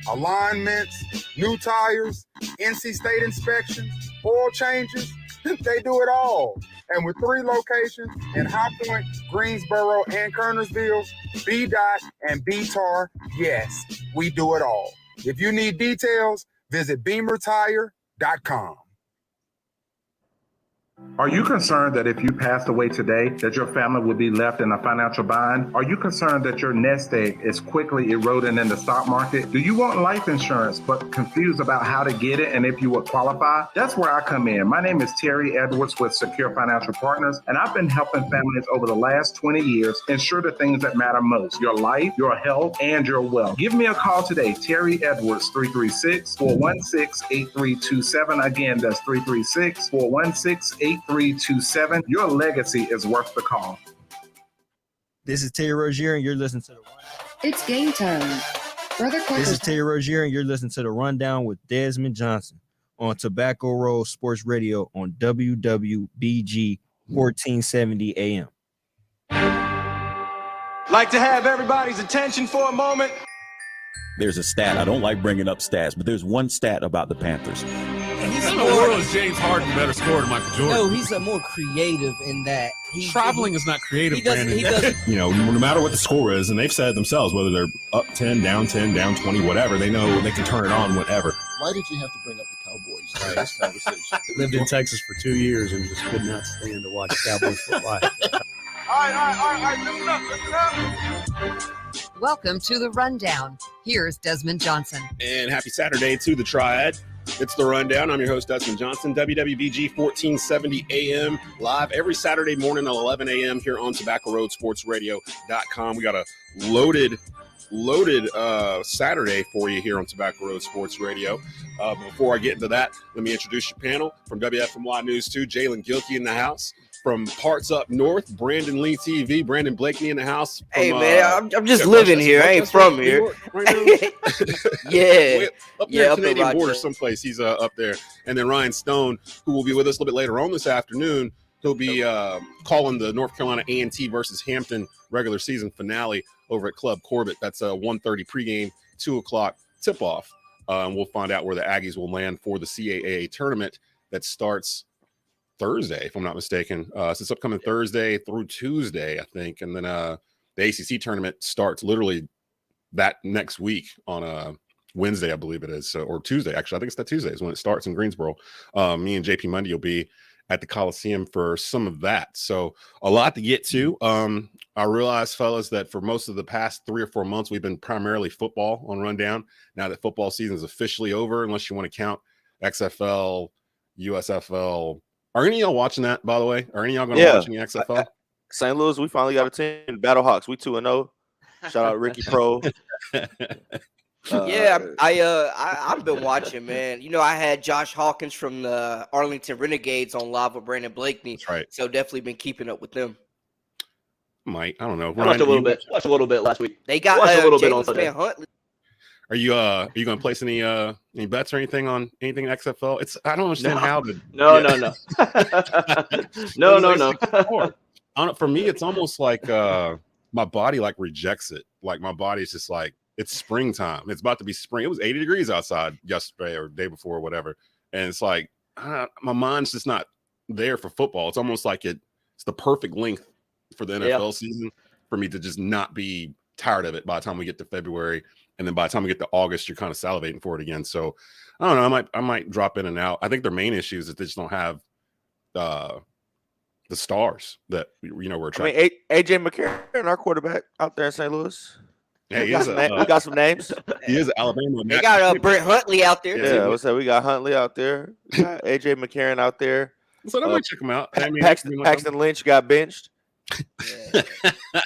alignments, new tires, NC State inspections, oil changes. They do it all. And with 3 locations in High Point, Greensboro, and Kernersville, B-Dot and B-Tar, yes, we do it all. If you need details, visit BeamerTire.com. Are you concerned that if you passed away today, that your family would be left in a financial bind? Are you concerned that your nest egg is quickly eroding in the stock market? Do you want life insurance but confused about how to get it and if you would qualify? That's where I come in. My name is Terry Edwards with Secure Financial Partners, and I've been helping families over the last 20 years ensure the things that matter most: your life, your health, and your wealth. Give me a call today, Terry Edwards, 336-416-8327. Again, that's 336-416-8327. Your legacy is worth the call. This is Terry Rozier, and you're listening to the Rundown. It's game time. Brother Quaker. This is Terry Rozier, and you're listening to the Rundown with Desmond Johnson on Tobacco Road Sports Radio on WWBG 1470 AM. Like to have everybody's attention for a moment. There's a stat. I don't like bringing up stats, but there's one stat about the Panthers. In the world is James Harden better scorer than Michael Jordan? No, he's a more creative in that. Traveling is not creative, Brandon. He doesn't. No matter what the score is, and they've said it themselves, whether they're up 10, down 20, whatever, they know they can turn it on whenever. Why did you have to bring up the Cowboys in this conversation? Lived in Texas for 2 years and just could not stand to watch Cowboys football. All right, listen up. Welcome to the Rundown. Here's Desmond Johnson. And happy Saturday to the Triad. It's the Rundown. I'm your host, Desmond Johnson, WWBG 1470 AM, live every Saturday morning at 11 a.m. here on TobaccoRoadSportsRadio.com. We got a loaded Saturday for you here on Tobacco Road Sports Radio. Before I get into that, let me introduce your panel. From WFMY News 2, Jaelen Gilkey in the house. From Parts Up North, Brandon Lee TV, Brandon Blakney in the house. From, hey, man, I'm just living here. I ain't from here. Right yeah. Up there, Canadian border someplace. He's up there. And then Ryan Stone, who will be with us a little bit later on this afternoon. He'll be calling the North Carolina A&T versus Hampton regular season finale over at Club Corbett. That's a 1:30 pregame, 2 o'clock tip-off. We'll find out where the Aggies will land for the CAA tournament that starts Thursday, if I'm not mistaken. So it's upcoming Thursday through Tuesday, I think. And then the ACC tournament starts literally that next week on Wednesday, I believe it is. Or Tuesday, actually. I think it's that Tuesday is when it starts in Greensboro. Me and JP Mundy will be at the Coliseum for some of that. So a lot to get to. I realize, fellas, that for most of the past 3 or 4 months, we've been primarily football on Rundown. Now that football season is officially over, unless you want to count XFL, USFL. Are any of y'all watching that, by the way? Are any of y'all going to watch any XFL? St. Louis, we finally got a team. Battlehawks, we 2-0. Shout out Ricky Pro. I've been watching, man. You know, I had Josh Hawkins from the Arlington Renegades on live with Brandon Blakney. That's right. So definitely been keeping up with them. I don't know. I watched a little bit. Watched a little bit last week. They got a little bit on James Huntley. Are you going to place any bets or anything on anything XFL? I don't understand how to. No. No. For me, it's almost like my body like rejects it. Like my body's just like, it's springtime. It's about to be spring. It was 80 degrees outside yesterday or the day before or whatever. And it's like, my mind's just not there for football. It's almost like it's the perfect length for the NFL season for me to just not be tired of it by the time we get to February. And then by the time we get to August, you're kind of salivating for it again. So I don't know. I might drop in and out. I think their main issue is that they just don't have the stars that we're trying. I mean, AJ McCarron, our quarterback out there in St. Louis. Yeah, we got some names. He is Alabama. They got Brent Huntley out there. Yeah, I would say we got Huntley out there. We got AJ McCarron out there. So I might check him out. Paxton Lynch got benched. Yeah.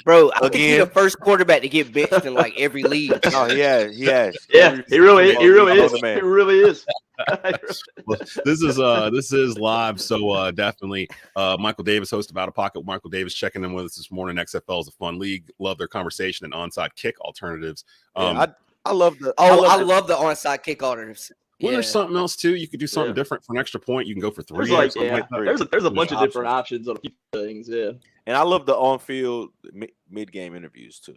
Bro, I think he's the first quarterback to get benched in like every league. Oh, he has. Yeah, he really is. Well, this is live, so definitely Michael Davis, host of Out of Pocket. Michael Davis checking in with us this morning. XFL is a fun league. Love their conversation and onside kick alternatives. I love the onside kick alternatives. Well, there's something else too. You could do something different for an extra point. You can go for 3. There's a bunch of different options on a few things. Yeah, and I love the on-field mid-game interviews too.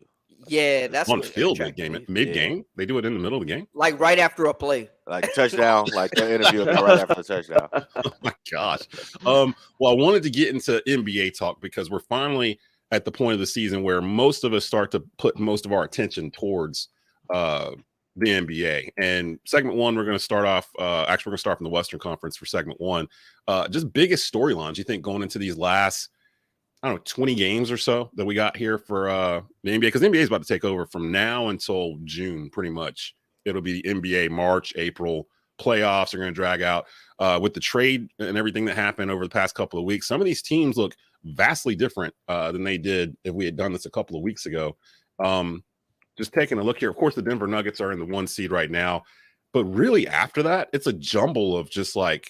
Yeah, that's on what field attracted mid me. game. They do it in the middle of the game. Like right after a play. Like touchdown, like the interview right after the touchdown. Oh my gosh. Well, I wanted to get into NBA talk because we're finally at the point of the season where most of us start to put most of our attention towards the NBA. And segment one, we're going to start off. Actually, we're going to start from the Western Conference for segment one. Just biggest storylines you think going into these last, I don't know, 20 games or so that we got here for the NBA, because the NBA is about to take over from now until June, pretty much. It'll be the NBA March, April. Playoffs are going to drag out with the trade and everything that happened over the past couple of weeks. Some of these teams look vastly different than they did if we had done this a couple of weeks ago. Just taking a look here, of course, the Denver Nuggets are in the 1 seed right now, but really after that, it's a jumble of just like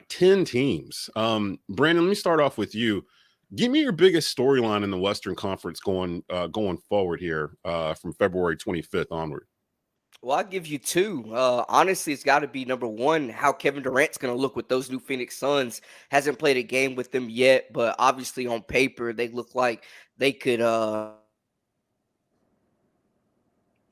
10 teams. Brandon, let me start off with you. Give me your biggest storyline in the Western Conference going forward here from February 25th onward. Well, I'll give you two. Honestly, it's got to be number one, how Kevin Durant's going to look with those new Phoenix Suns. Hasn't played a game with them yet, but obviously on paper, they look like they could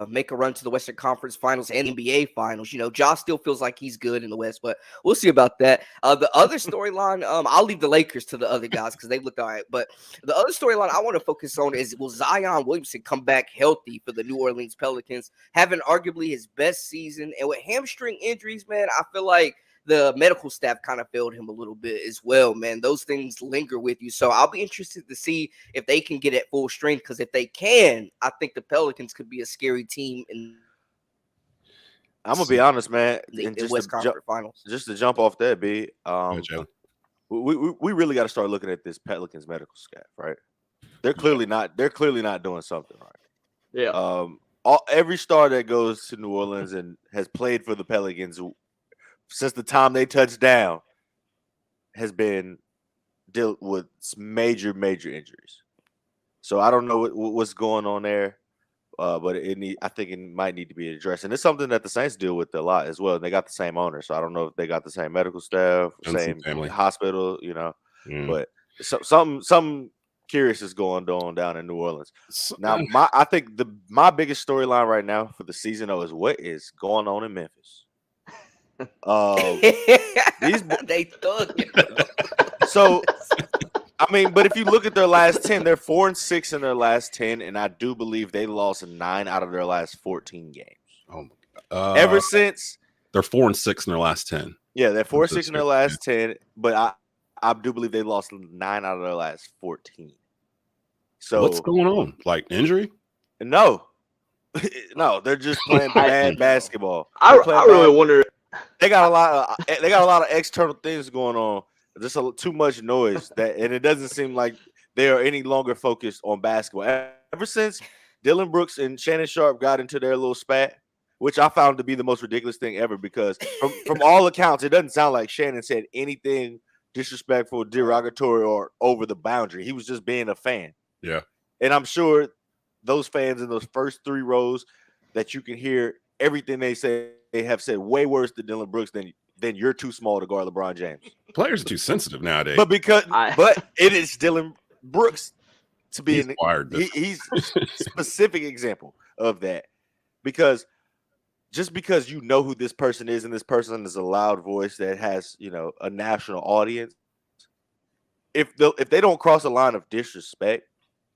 make a run to the Western Conference Finals and NBA Finals. You know, Josh still feels like he's good in the West, but we'll see about that. The other storyline, I'll leave the Lakers to the other guys because they look all right. But the other storyline I want to focus on is, will Zion Williamson come back healthy for the New Orleans Pelicans, having arguably his best season? And with hamstring injuries, man, I feel like the medical staff kind of failed him a little bit as well, man. Those things linger with you. So I'll be interested to see if they can get at full strength, because if they can, I think the Pelicans could be a scary team in I'm going to be honest, man. the West Conference Finals. Just to jump off that, B, we really got to start looking at this Pelicans medical staff, right? They're clearly not doing something right. Yeah. Every star that goes to New Orleans and has played for the Pelicans since the time they touched down has been dealt with major injuries. So I don't know what's going on there, but I think it might need to be addressed. And it's something that the Saints deal with a lot as well. They got the same owner, so I don't know if they got the same medical staff, same family hospital, you know. But something curious is going on down in New Orleans. Now, I think my biggest storyline right now for the season though is what is going on in Memphis. They thug. So, I mean, but if you look at their last 10, they're 4-6 in their last 10, and I do believe they lost 9 out of their last 14 games. Ever since they're 4-6 in their last 10. Yeah, they're 4-6 in their last 10, but I do believe they lost 9 out of their last 14. So what's going on? Like injury? No, they're just playing bad basketball. I really wonder. They got a lot of external things going on. Just too much noise and it doesn't seem like they are any longer focused on basketball. Ever since Dylan Brooks and Shannon Sharp got into their little spat, which I found to be the most ridiculous thing ever, because from all accounts, it doesn't sound like Shannon said anything disrespectful, derogatory, or over the boundary. He was just being a fan. Yeah. And I'm sure those fans in those first 3 rows that you can hear everything they say, they have said way worse to Dylan Brooks than you're too small to guard LeBron James. Players are too sensitive nowadays. But but it is Dylan Brooks to be he's a specific example of that. Because just because you know who this person is and this person is a loud voice that has, you know, a national audience, if they don't cross a line of disrespect,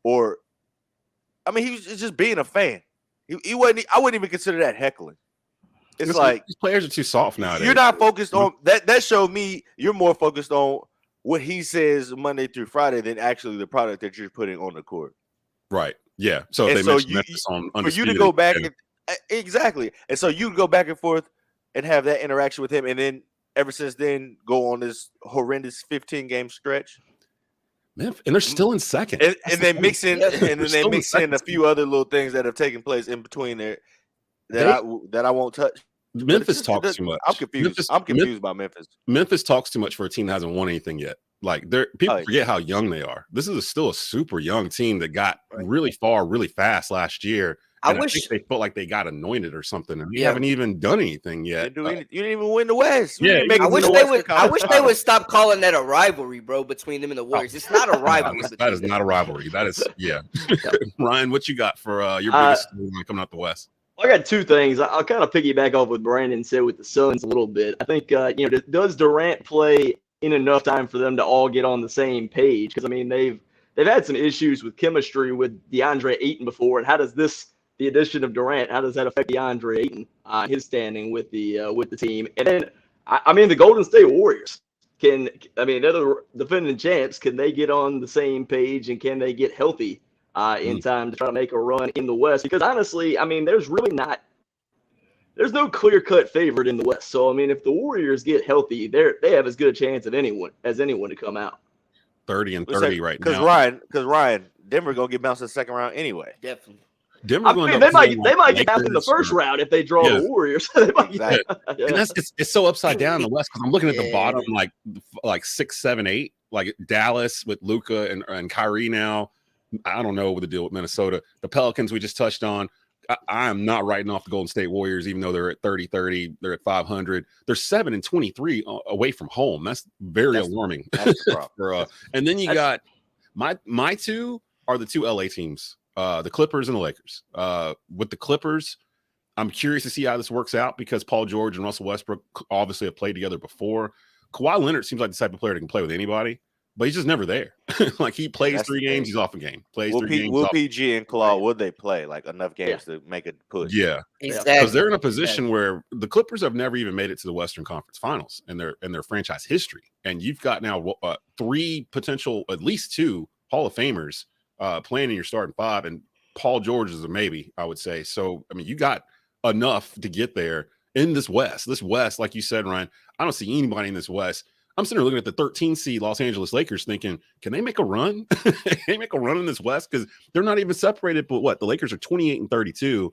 or I mean, he's just being a fan. He wasn't. I wouldn't even consider that heckling. It's like these players are too soft nowadays. You're not focused on that. That showed me you're more focused on what he says Monday through Friday than actually the product that you're putting on the court. Right. Yeah. So if they mention Memphis on for you to go back exactly, and so you go back and forth and have that interaction with him, and then ever since then go on this horrendous 15-game stretch. And they're still in second, and they mix in, a few other little things that have taken place in between there that I won't touch. Memphis talks too much. I'm confused. I'm confused about Memphis. Memphis talks too much for a team that hasn't won anything yet. Like people forget how young they are. This is still a super young team that got really far, really fast last year, I think wish they felt like they got anointed or something, and we haven't even done anything yet. You didn't even win the West. I wish they would stop calling that a rivalry, bro, between them and the Warriors. It's not a rivalry. That is not a rivalry. That is Ryan, what you got for your biggest storyline coming out the West? I got two things. I'll kind of piggyback off what Brandon said with the Suns a little bit. I think does Durant play in enough time for them to all get on the same page? Because I mean they've had some issues with chemistry with DeAndre Ayton before, and how does the addition of Durant, how does that affect DeAndre Ayton, his standing with the team? And then I mean the Golden State Warriors they're the defending champs. Can they get on the same page, and can they get healthy in time to try to make a run in the West? Because honestly, I mean there's no clear-cut favorite in the West. So I mean if the Warriors get healthy, they have as good a chance of anyone to come out. 30-30 right now. Because Ryan, Denver gonna get bounced in the second round anyway. Definitely. Denver they might get bounced in the first round if they draw the Warriors. And it's so upside down in the West because I'm looking at the bottom like 6, 7, 8, like Dallas with Luka and Kyrie now. I don't know what the deal with Minnesota. The Pelicans we just touched on. I am not writing off the Golden State Warriors, even though they're at 30-30, they're at 500. They're 7-23 away from home. That's very alarming. And then you got my two are the two LA teams, the Clippers and the Lakers. With the Clippers, I'm curious to see how this works out because Paul George and Russell Westbrook obviously have played together before. Kawhi Leonard seems like the type of player that can play with anybody, but he's just never there. Like he plays 3 games, he's off a game. Will PG and Claw, would they play like enough games to make a push? Yeah, because they're in a position where the Clippers have never even made it to the Western Conference Finals in their franchise history, and you've got now 3 potential, at least 2 Hall of Famers playing in your starting 5, and Paul George is a maybe, I would say. So I mean, you got enough to get there in this West. This West, like you said, Ryan, I don't see anybody in this West. I'm sitting there looking at the 13 seed Los Angeles Lakers thinking, can they make a run? Can they make a run in this West? Because they're not even separated, but what? The Lakers are 28-32.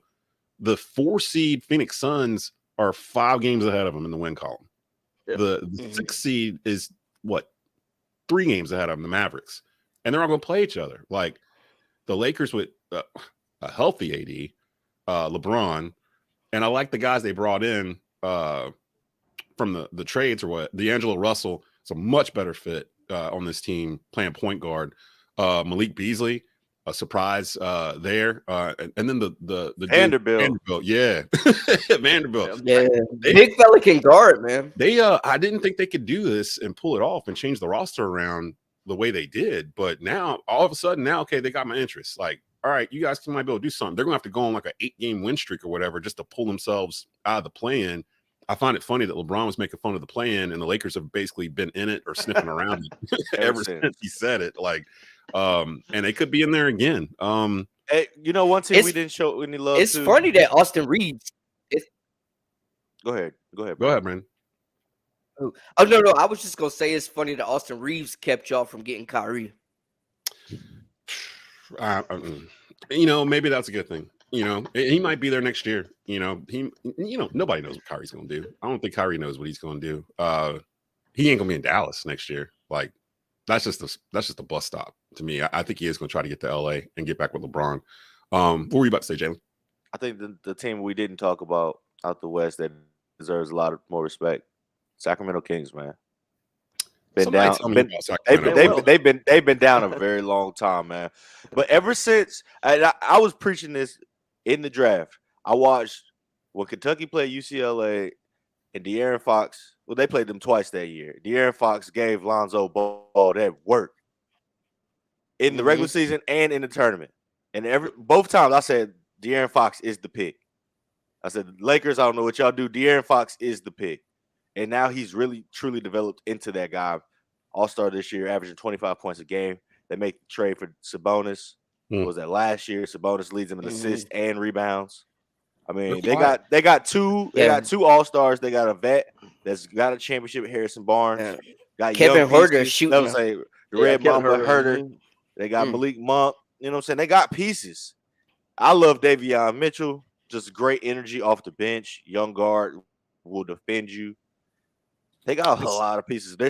The 4 seed Phoenix Suns are 5 games ahead of them in the win column. Yeah. The 6 seed is what? 3 games ahead of them, the Mavericks. And they're all going to play each other. Like the Lakers with a healthy AD, LeBron, and I like the guys they brought in from the trades or what. D'Angelo Russell is a much better fit on this team playing point guard. Malik Beasley, a surprise there. And then the Vanderbilt. Yeah. Vanderbilt. Yeah. Big fella can guard, man. They I didn't think they could do this and pull it off and change the roster around the way they did. But now all of a sudden okay, they got my interest. Like, all right, you guys might be able to do something. They're gonna have to go on like an 8-game win streak or whatever just to pull themselves out of the play-in. I find it funny that LeBron was making fun of the play-in, and the Lakers have basically been in it or sniffing around it ever since he said it. Like, and they could be in there again. Hey, one team we didn't show any love. It's funny that Austin Reeves. Go ahead, man. Oh no! I was just gonna say it's funny that Austin Reeves kept y'all from getting Kyrie. Maybe that's a good thing. He might be there next year. Nobody knows what Kyrie's going to do. I don't think Kyrie knows what he's going to do. He ain't going to be in Dallas next year. Like that's just a bus stop to me. I think he is going to try to get to LA and get back with LeBron. What were you about to say, Jaelen? I think the team we didn't talk about out the West that deserves a lot of more respect, Sacramento Kings, man. They've been down a very long time, man. But ever since I was preaching this in the draft, I watched when Kentucky played UCLA and De'Aaron Fox. Well, they played them twice that year. De'Aaron Fox gave Lonzo Ball that work in the regular season and in the tournament. And both times I said De'Aaron Fox is the pick. I said Lakers, I don't know what y'all do. De'Aaron Fox is the pick. And now he's really, truly developed into that guy. All-star this year, averaging 25 points a game. They make the trade for Sabonis. What was that last year? Sabonis leads them in assists and rebounds. I mean, they got 2 All-Stars. They got a vet that's got a championship, Harrison Barnes. Got Kevin Huerter shooting. The Red Mamba Huerter. They got Malik Monk. You know what I'm saying? They got pieces. I love Davion Mitchell. Just great energy off the bench. Young guard, will defend you. They got a lot of pieces. They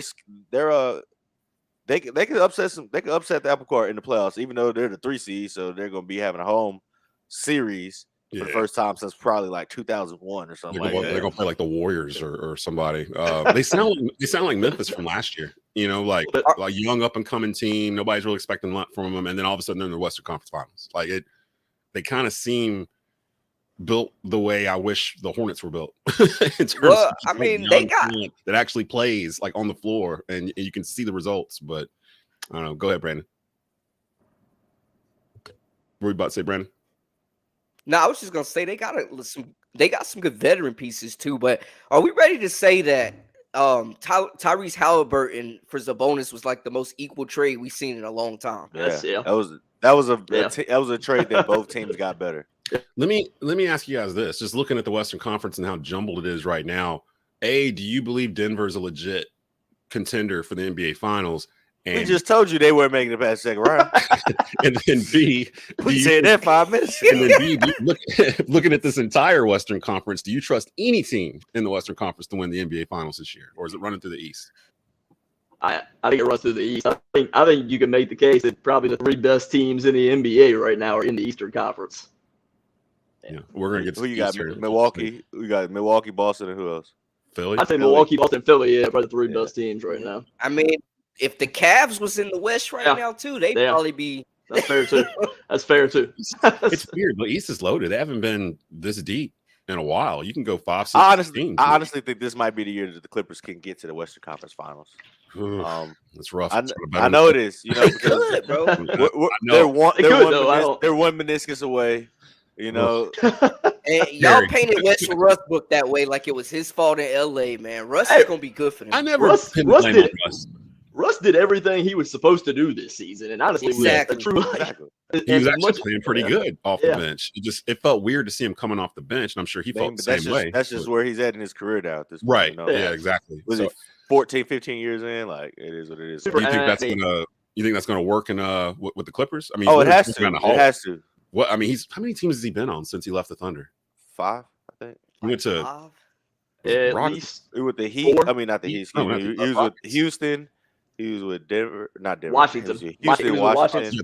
could upset the apple cart in the playoffs, even though they're the 3 seed, so they're going to be having a home series. for the first time since probably like 2001 or something. They're gonna play like the Warriors or somebody. They sound like Memphis from last year. You know, like young up and coming team. Nobody's really expecting a lot from them, and then all of a sudden they're in the Western Conference Finals. Like it, they kind of seem built the way I wish the Hornets were built. In terms of I mean, they got that actually plays like on the floor, and you can see the results. But I don't know. Go ahead, Brandon. What were you about to say, Brandon? No, I was just gonna say they got some good veteran pieces too. But are we ready to say that Tyrese Halliburton for Sabonis was like the most equal trade we've seen in a long time? Yeah. That was a trade that both teams got better. Let me ask you guys this: just looking at the Western Conference and how jumbled it is right now. A, do you believe Denver is a legit contender for the NBA Finals? And we just told you they weren't making it past the second round. And then B, we said that 5 minutes. And then B, looking at this entire Western Conference, do you trust any team in the Western Conference to win the NBA Finals this year, or is it running through the East? I think it runs through the East. I think you can make the case that probably the 3 best teams in the NBA right now are in the Eastern Conference. Yeah, we're gonna get to who you got? Milwaukee. We got Milwaukee, Boston, and who else? Philly. I'd say Milwaukee, Boston, Philly. Yeah, probably the 3 best teams right now. I mean, if the Cavs was in the West right now too, they'd probably be. That's fair too. That's fair too. It's weird. The East is loaded. They haven't been this deep in a while. You can go 5, 6. I honestly think this might be the year that the Clippers can get to the Western Conference Finals. That's rough. I know it is. You know, because they're one meniscus away. You know, and y'all painted Western Westbrook that way like it was his fault in LA, man. Russ is gonna be good for them. I never Russ did everything he was supposed to do this season, and honestly, he was actually playing pretty good off the bench. It felt weird to see him coming off the bench, and I'm sure he felt the same way. That's just where he's at in his career now. At this point, right? You know? Yeah, exactly. Was it 14, 15 years in? Like it is what it is. Do you think that's gonna work in with the Clippers? I mean, it has to. It has to. What I mean, how many teams has he been on since he left the Thunder? 5, I think. He went to at least with the Heat. 4? I mean, not the Heat. He was with Houston. He was with Denver, not Denver. Washington. Washington.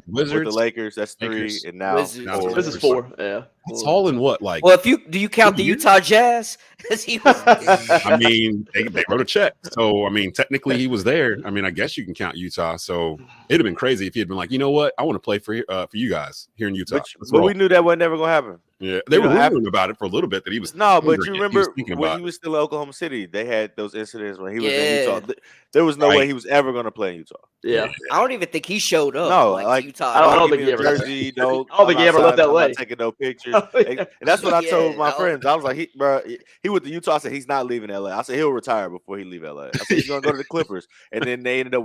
Wizards. With the Lakers, that's 3, and now Wizards. This is 4. Yeah, it's all in what like. Well, do you count the Utah Jazz? I mean, they wrote a check, so I mean, technically he was there. I mean, I guess you can count Utah. So it'd have been crazy if he had been like, you know what, I want to play for you guys here in Utah. But we knew that was never gonna happen. Yeah, they were rumoring about it for a little bit that he was. No, but you remember when he was still in Oklahoma City, they had those incidents when he was in Utah. There was no way he was ever going to play in Utah. Yeah, I don't even think he showed up. No, like Utah. I don't think he ever. Jersey, I don't think he ever left that way. Taking no pictures, and that's what I told my friends. I was like, he went to Utah. I said he's not leaving LA. I said he'll retire before he leave LA. I said he's going to go to the Clippers, and then they ended up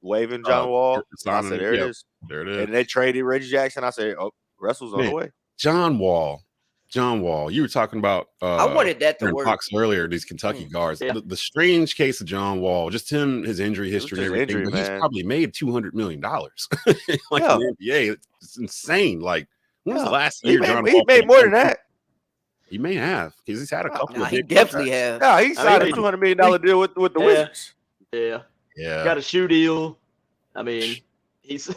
waiving John Wall. I said there it is. And they traded Reggie Jackson. I said, oh, Russell's on the way. John Wall. You were talking about I wanted that to work earlier, these Kentucky guards. Yeah. The strange case of John Wall, just him, his injury history and everything. But he's probably made $200 million. In the NBA. It's insane. Like, when was the last year John Wall? He made more than that. He may have, because he's had a couple of he definitely have. Yeah, he signed a $200 million deal with the Wizards. Yeah. Got a shoe deal. I mean, he's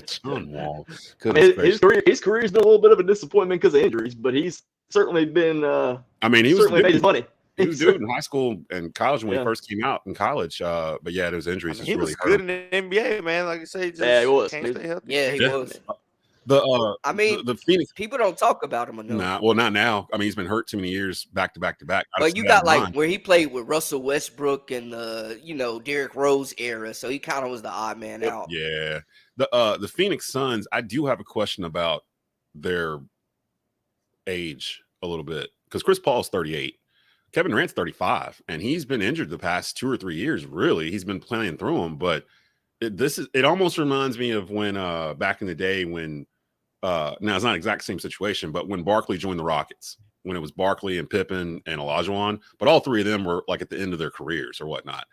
John Wall. I mean, his career's been a little bit of a disappointment because of injuries, but he's certainly been. I mean, he was certainly made his money. He was good in high school and college when he first came out in college. But yeah, those injuries. He was good in the NBA, man. Like I say, he was. Yeah, he was. The Phoenix people don't talk about him enough. Nah, well, not now. I mean, he's been hurt too many years back to back. But you got like where he played with Russell Westbrook and the Derrick Rose era, so he kind of was the odd man out. Yeah, the Phoenix Suns. I do have a question about their age a little bit because Chris Paul's 38, Kevin Durant's 35, and he's been injured the past 2 or 3 years. Really, he's been playing through them, but it almost reminds me of when back in the day when. Now it's not exact same situation, but when Barkley joined the Rockets, when it was Barkley and Pippen and Olajuwon, but all 3 of them were like at the end of their careers or whatnot.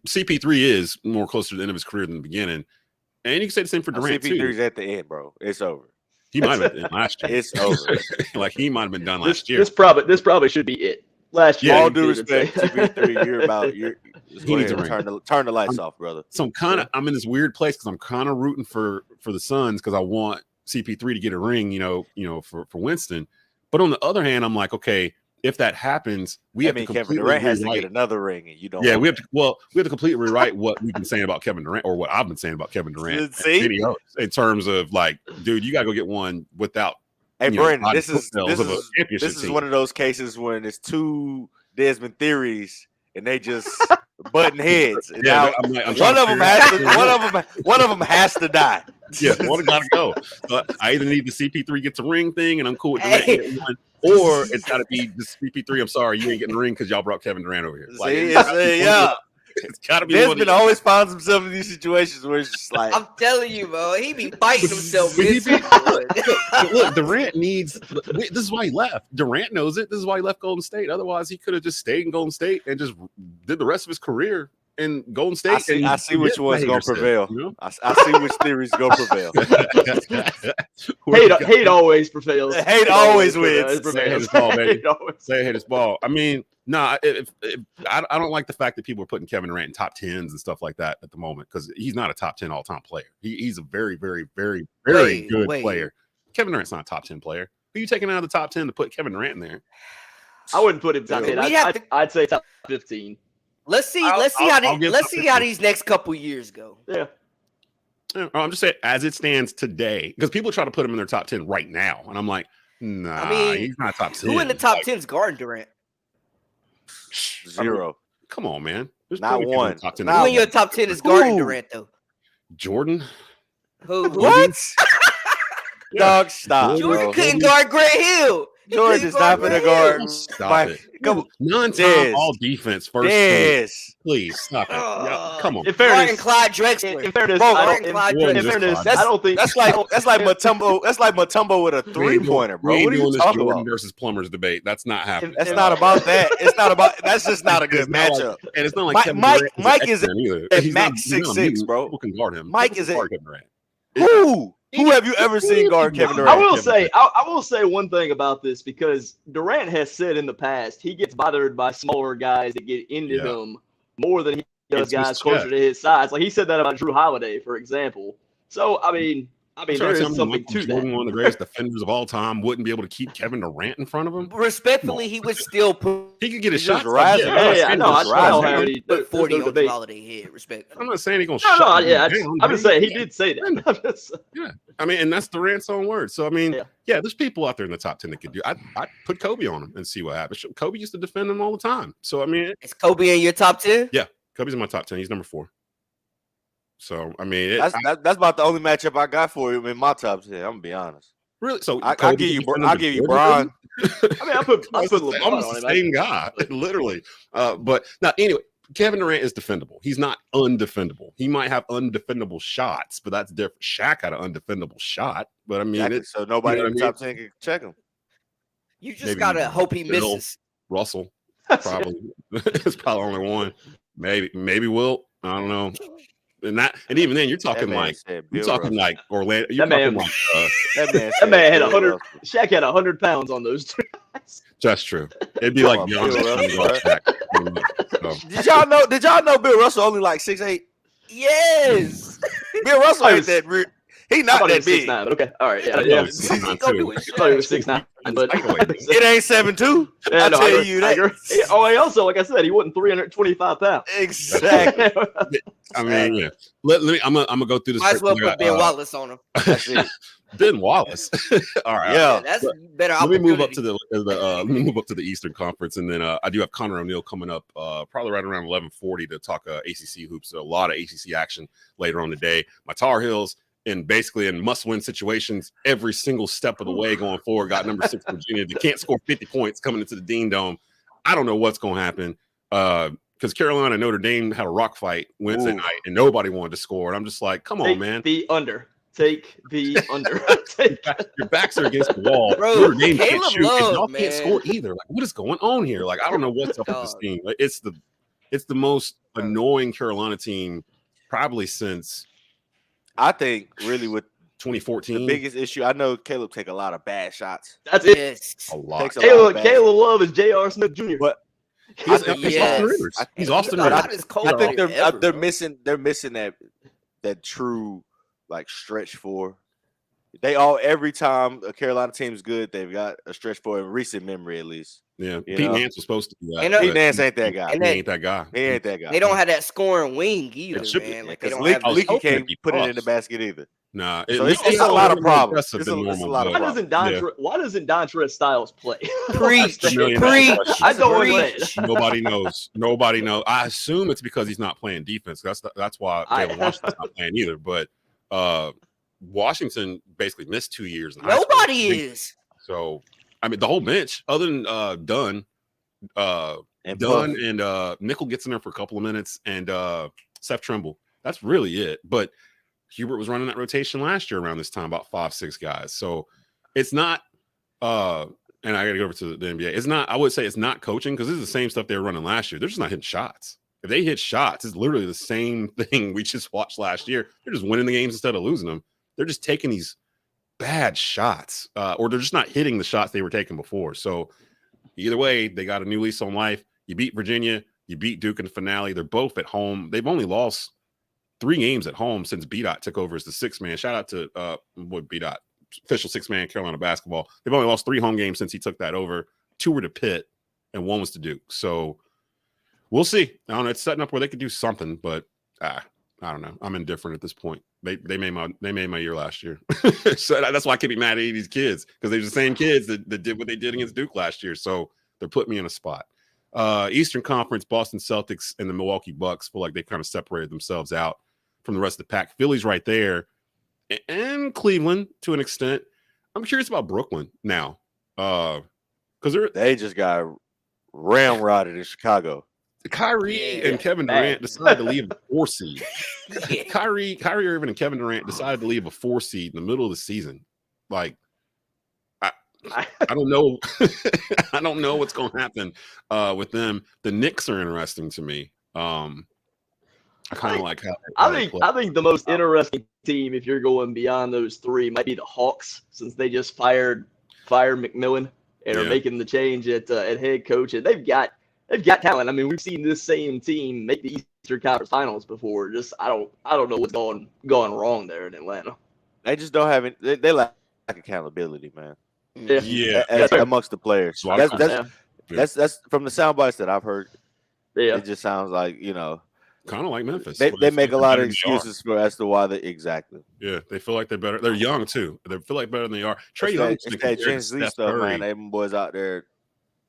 CP3 is more closer to the end of his career than the beginning, and you can say the same for Durant too. CP3's at the end, bro. It's over. He might have been last year. It's over. Like he might have been done last year. This probably should be it. Last year. All due respect, CP3, you need to turn the lights off, brother. So I'm in this weird place because I'm kind of rooting for the Suns because I want CP3 to get a ring, for Winston. But on the other hand, I'm like, okay, if that happens, we have to completely Kevin Durant has to rewrite. get another ring, and you don't. Yeah, we have to completely rewrite what we've been saying about Kevin Durant, or what I've been saying about Kevin Durant. In terms of like, dude, you gotta go get one without. Hey, Brandon, this is team. one of those cases when it's two Desmond theories and they just butting heads. Yeah, now, one of them has to die. Yeah, one gotta go. So I either need the CP3 gets a ring thing, and I'm cool with Durant getting one, or it's got to be the CP3. I'm sorry, you ain't getting a ring because y'all brought Kevin Durant over here. Like, it's got to be. Desmond always finds himself in these situations where it's just like, I'm telling you, bro, he be fighting himself. Look, Durant needs. This is why he left. Durant knows it. This is why he left Golden State. Otherwise, he could have just stayed in Golden State and just did the rest of his career in Golden State. I see which one's gonna prevail. I see which theories gonna prevail. Hate always prevails. Hate always wins. Say hate his ball, baby. Say hate his ball. I mean, I don't like the fact that people are putting Kevin Durant in top 10s and stuff like that at the moment, because he's not a top 10 all-time player. He's a very, very, very, very good player. Kevin Durant's not a top 10 player. Who are you taking out of the top 10 to put Kevin Durant in there? I wouldn't put him top 10. I'd say top 15. Let's see how these next couple years go. Yeah. I'm just saying, as it stands today, because people try to put him in their top 10 right now, and I'm like, nah, he's not top 10. Who in the top 10 is guarding Durant? Zero. Come on, man. There's not one. Who in your top 10 is guarding Durant, though? Jordan. What? Dog, stop. Jordan couldn't guard Grant Hill. Jordan is not going to guard. Stop it. Come on. Non-time all defense first. Yes. Please stop it. Come on. In fairness, Clyde Drexler. In fairness, I don't think that's like Mutombo. That's like Mutombo with a 3-pointer, bro. What are you talking about? Versus Plumbers debate. That's not happening. That's not about that. It's not about. That's just not a good matchup. And it's not like Mike is at max 6'6", bro. Who can guard him? Mike is at Who have you ever seen guard Kevin Durant? I will say one thing about this, because Durant has said in the past he gets bothered by smaller guys that get into him more than he does guys closer to his size. Like he said that about Drew Holiday, for example. So I mean, there is something to that. One of the greatest defenders of all time wouldn't be able to keep Kevin Durant in front of him. Respectfully, he would still put. He could get a shot. I know. Put 40 on Drew Holiday head. Respect. I'm not saying he's gonna. I'm just saying he did say that. Yeah, I mean, and that's Durant's own words. So I mean, there's people out there in the top 10 that could do. I put Kobe on him and see what happens. Kobe used to defend him all the time. So I mean, is Kobe in your top 10? Yeah, Kobe's in my top 10. He's number 4. So I mean, that's about the only matchup I got for him in my top 10. I'm gonna be honest. Really? So I'll give you Bron. I mean, I put LeBron I'm the same guy, literally. But now, anyway, Kevin Durant is defendable. He's not undefendable. He might have undefendable shots, but that's different. Shaq had an undefendable shot, but I mean, so nobody in the top 10 can check him. You just gotta hope he misses. Russell, probably. It's probably only one. Maybe Wilt. I don't know. And even then, you're talking like Orlando. You're talking like that man had 100. Shaq had 100 pounds on those two guys. That's true. It'd be like Did y'all know Bill Russell only like 6'8"? Yes. Bill Russell ain't that. He not that big. 6'9", but okay, all right, yeah. I thought he was 6'9", but it ain't 7'2". I tell you that. Oh, also, like I said, he wasn't 325 pounds. Exactly. I mean, yeah. Let me. I'm gonna go through this. Might as well put Ben Wallace on him. That's it. Ben Wallace. All right. Yeah, that's better. Let me move up to the Eastern Conference, and then I do have Conor O'Neill coming up, probably right around 11:40 to talk ACC hoops. A lot of ACC action later on today. My Tar Heels, in must-win situations every single step of the way going forward, got number 6 Virginia. They can't score 50 points coming into the Dean Dome. I don't know what's going to happen because Carolina and Notre Dame had a rock fight Wednesday night, and nobody wanted to score. And I'm just like, come on, man. Take the under. Your backs are against the wall. Bro, Notre Dame can't shoot, Love, and y'all man. can't score either. Like, what is going on here? Like, I don't know what's up with this team. Like, it's the most annoying Carolina team probably since – I think really with 2014. The biggest issue, I know Caleb take a lot of bad shots. That's it. A lot. Caleb Love is J.R. Smith Jr. But he's Austin Rivers. I think they're missing that true like stretch 4. every time a Carolina team's good, they've got a stretch for in recent memory at least. Yeah, Pete Nance was supposed to do that. Pete Nance ain't that guy. He ain't that guy. He ain't that guy. They don't have that scoring wing either, man. Like they don't have Leaky can't put it in the basket either. Nah, so it's a lot of problems. It's a lot of why problems. Why doesn't Dontrez Styles play? Preach. I don't want Nobody knows. Nobody knows. I assume it's because he's not playing defense. That's why Jalen Washington's not playing either. But Washington basically missed 2 years. Nobody is. So I mean, the whole bench, other than Dunn and Nickel gets in there for a couple of minutes, and Seth Trimble. That's really it. But Hubert was running that rotation last year around this time, about 5-6 guys. So it's not, and I got to go over to the NBA. It's not, I would say it's not coaching because this is the same stuff they were running last year. They're just not hitting shots. If they hit shots, it's literally the same thing we just watched last year. They're just winning the games instead of losing them. They're just taking these bad shots, or they're just not hitting the shots they were taking before. So either way, they got a new lease on life. You beat Virginia, you beat Duke in the finale. They're both at home. They've only lost 3 games at home since B-Dot took over as the 6th man. Shout out to B-Dot, official 6th man Carolina basketball. They've only lost 3 home games since he took that over. 2 were to Pitt, and 1 was to Duke. So we'll see. I don't know. It's setting up where they could do something, but I don't know. I'm indifferent at this point. They made my year last year. So that's why I can't be mad at these kids, because they're the same kids that did what they did against Duke last year. So they're putting me in a spot. Eastern Conference, Boston Celtics and the Milwaukee Bucks feel like they kind of separated themselves out from the rest of the pack. Philly's right there, and Cleveland to an extent. I'm curious about Brooklyn now, because they just got ramrodded in Chicago. Kyrie and Kevin Durant decided to leave a 4 seed. Kyrie Irving and Kevin Durant decided to leave a 4 seed in the middle of the season. Like, I don't know. I don't know what's going to happen with them. The Knicks are interesting to me. I kind of like how I think the most interesting team, if you're going beyond those 3, might be the Hawks, since they just fired McMillan and are making the change at head coach, and they've got talent. I mean, we've seen this same team make the Eastern Conference Finals before. Just I don't know what's gone wrong there in Atlanta. They just don't have it. They lack accountability, man. Yeah. Amongst the players. That's from the sound bites that I've heard. Yeah, it just sounds like, kind of like Memphis. They make a lot of excuses as to why they exactly. Yeah, they feel like they're better. They're young too. They feel like better than they are. Trae Young's been compared to Steph Curry. Man. Them boys out there,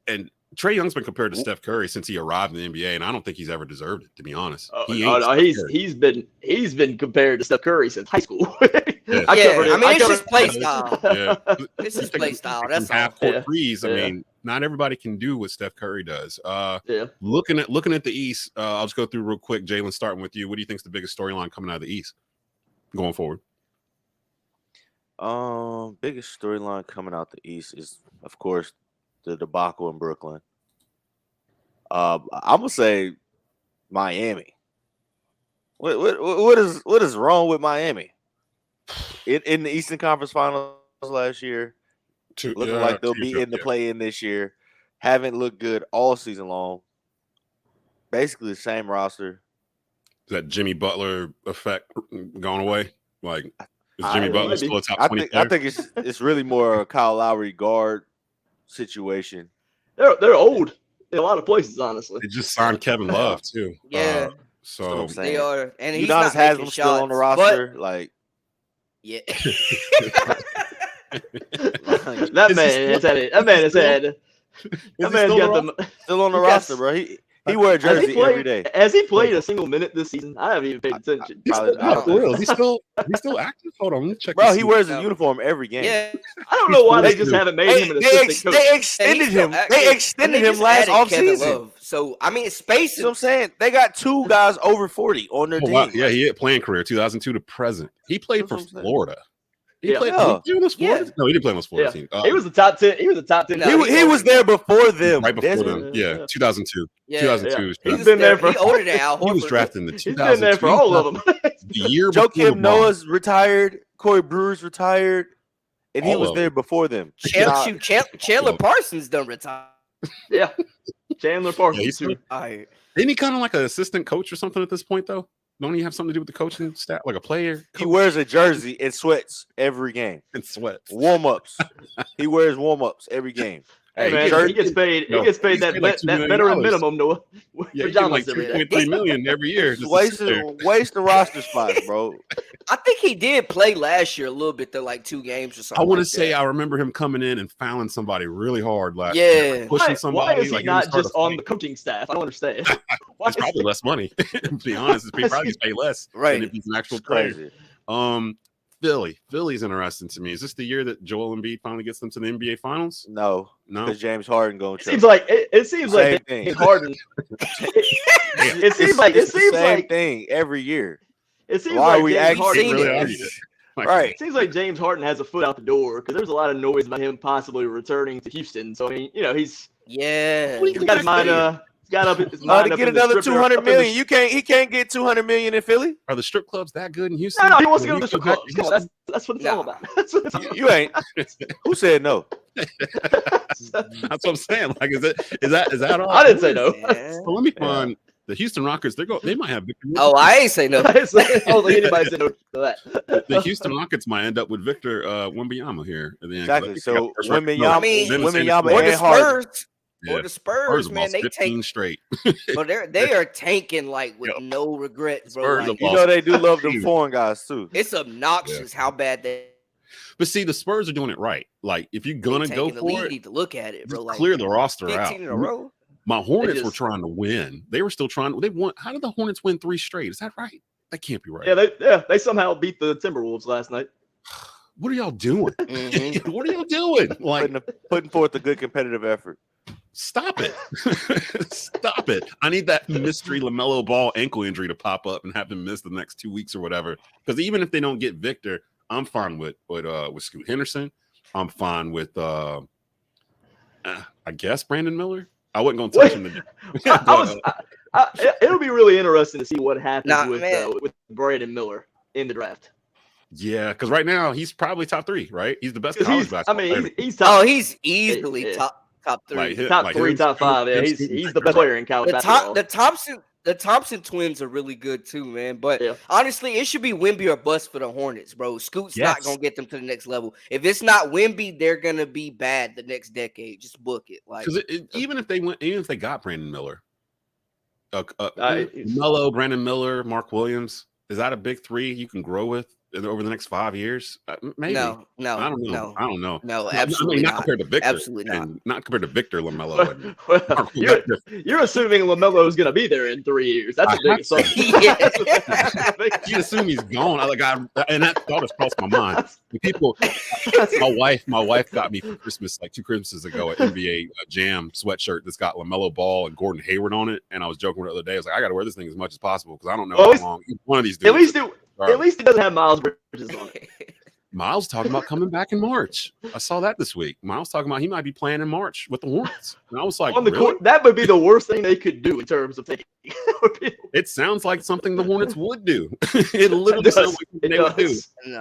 and Trae Young's been compared to Steph Curry since he arrived in the NBA, and I don't think he's ever deserved it, to be honest. He's been compared to Steph Curry since high school. It's just play style. Yeah, it's just play style. That's half court threes. I mean, not everybody can do what Steph Curry does. Looking at the East, I'll just go through real quick. Jalen, starting with you. What do you think is the biggest storyline coming out of the East going forward? Biggest storyline coming out the East is, of course, the debacle in Brooklyn. I'm gonna say Miami. What is wrong with Miami? In the Eastern Conference Finals last year, looking like they'll be in the play-in this year. Haven't looked good all season long. Basically the same roster. Is that Jimmy Butler effect gone away? Like, is Jimmy Butler still a top 20 player? I think it's really more a Kyle Lowry guard situation. They're old in a lot of places, honestly. They just signed Kevin Love too. Yeah. So they are, and he's Udonis not Haslam making still on the roster. Like, yeah. That man has had. That man's got them still on the roster, bro. He wear a jersey every day. Has he played a single minute this season? I haven't even paid attention. Is he still active? Hold on, let me check. Bro, he wears a uniform every game. Yeah. I don't know why they just haven't made him an assistant coach. They extended him. They extended him last offseason. So I mean, space. You know what I'm saying? They got 2 guys over 40 on their team. Wow. Yeah, he had playing career 2002 to present. He played for Florida. He played Yeah. Florida? No, he didn't play on this Florida team. He was the top 10. He was the top 10. He was there before them. Right before them. Yeah, 2002. Yeah. 2002. Yeah. He's been there for. He older than Al Horford. He was drafted in the 2002. He's been there for all of them. The year Joe before Kim Noah's retired. Corey Brewer's retired. And he was there before them. Chandler Parsons done retired. Yeah. Chandler Parsons. Isn't he kind of like an assistant coach or something at this point, though? Don't he have something to do with the coaching staff, like a player? He wears a jersey and sweats every game. And sweats. Warm-ups. He wears warm-ups every game. Hey, man, he gets paid. He gets paid that veteran minimum to Yeah, he like $3.3 million every year. Wasting roster spots, bro. I think he did play last year a little bit, though, like 2 games or something. I want to say I remember him coming in and fouling somebody really hard last Yeah. year. Like pushing somebody. Why is he like not just on the coaching staff? I don't understand. It's probably less money. To be honest, it's probably gets paid less. Right. Than if he's an actual player. Philly's interesting to me. Is this the year that Joel Embiid finally gets them to the NBA Finals? No, because James Harden going. It seems like James Harden. It seems like same thing every year. It seems Why like we James actually Harden. really right. It seems like James Harden has a foot out the door because there's a lot of noise about him possibly returning to Houston. So I mean, he's got his mind. Got up his mind to up get in the another strip- 200 up in the- million. He can't get 200 million in Philly. Are the strip clubs that good in Houston? No, he wants to go to the strip club. Come on, that's what it's all about. That's what it's all You ain't. Who said no? That's what I'm saying. Like, is that all? I didn't say no. So let me find the Houston Rockets. They might have Victor. Oh, I ain't say no. I don't think anybody said no to that. The Houston Rockets might end up with Victor Wembanyama here at the end. Exactly. So Wembanyama Wembanyama or the and Harden. Spurs. Or the Spurs, man, they 15 take straight. but they are tanking like with no regrets, bro. Spurs Like, You know they do love them foreign guys too. it's obnoxious how bad they. But see, the Spurs are doing it right. Like, if you're gonna go the for lead, it, need to look at it, bro. just Like, clear the roster 15 out. in a row. My Hornets were trying to win. They were still trying. They won. How did the Hornets win 3 straight? Is that right? That can't be right. Yeah, they somehow beat the Timberwolves last night. What are y'all doing? What are y'all doing? Like putting forth a good competitive effort. Stop it. Stop it. I need that mystery LaMelo Ball ankle injury to pop up and have him miss the next 2 weeks or whatever. Because even if they don't get Victor, I'm fine with Scoot Henderson. I'm fine with I guess Brandon Miller. I wasn't gonna touch him today. It'll be really interesting to see what happens with Brandon Miller in the draft. Yeah, because right now he's probably top 3, right? He's the best college basketball player. He's top. Oh, he's easily top 3. Like top 5. Yeah, he's the best player in college basketball. The Thompson twins are really good too, man. But honestly, it should be Wemby or bust for the Hornets, bro. Scoot's not gonna get them to the next level. If it's not Wemby, they're gonna be bad the next decade. Just book it. Like, because even if they got Brandon Miller, Melo, Brandon Miller, Mark Williams, is that a big 3 you can grow with over the next 5 years? Maybe. No. I don't know. No, absolutely not compared to Victor. Absolutely not. And not compared to Victor LaMelo. You're assuming LaMelo is going to be there in 3 years. That's a big assumption. You assume he's gone. And that thought has crossed my mind. My wife got me for Christmas like 2 Christmases ago an NBA Jam sweatshirt that's got LaMelo Ball and Gordon Hayward on it. And I was joking with her the other day. I was like, I got to wear this thing as much as possible because I don't know how long one of these dudes. At least it doesn't have Miles Bridges on it. Miles talking about coming back in March. I saw that this week. Miles talking about he might be playing in March with the Hornets. And I was like, on the court, that would be the worst thing they could do in terms of taking. It sounds like something the Hornets would do. It literally sounds like something they would do.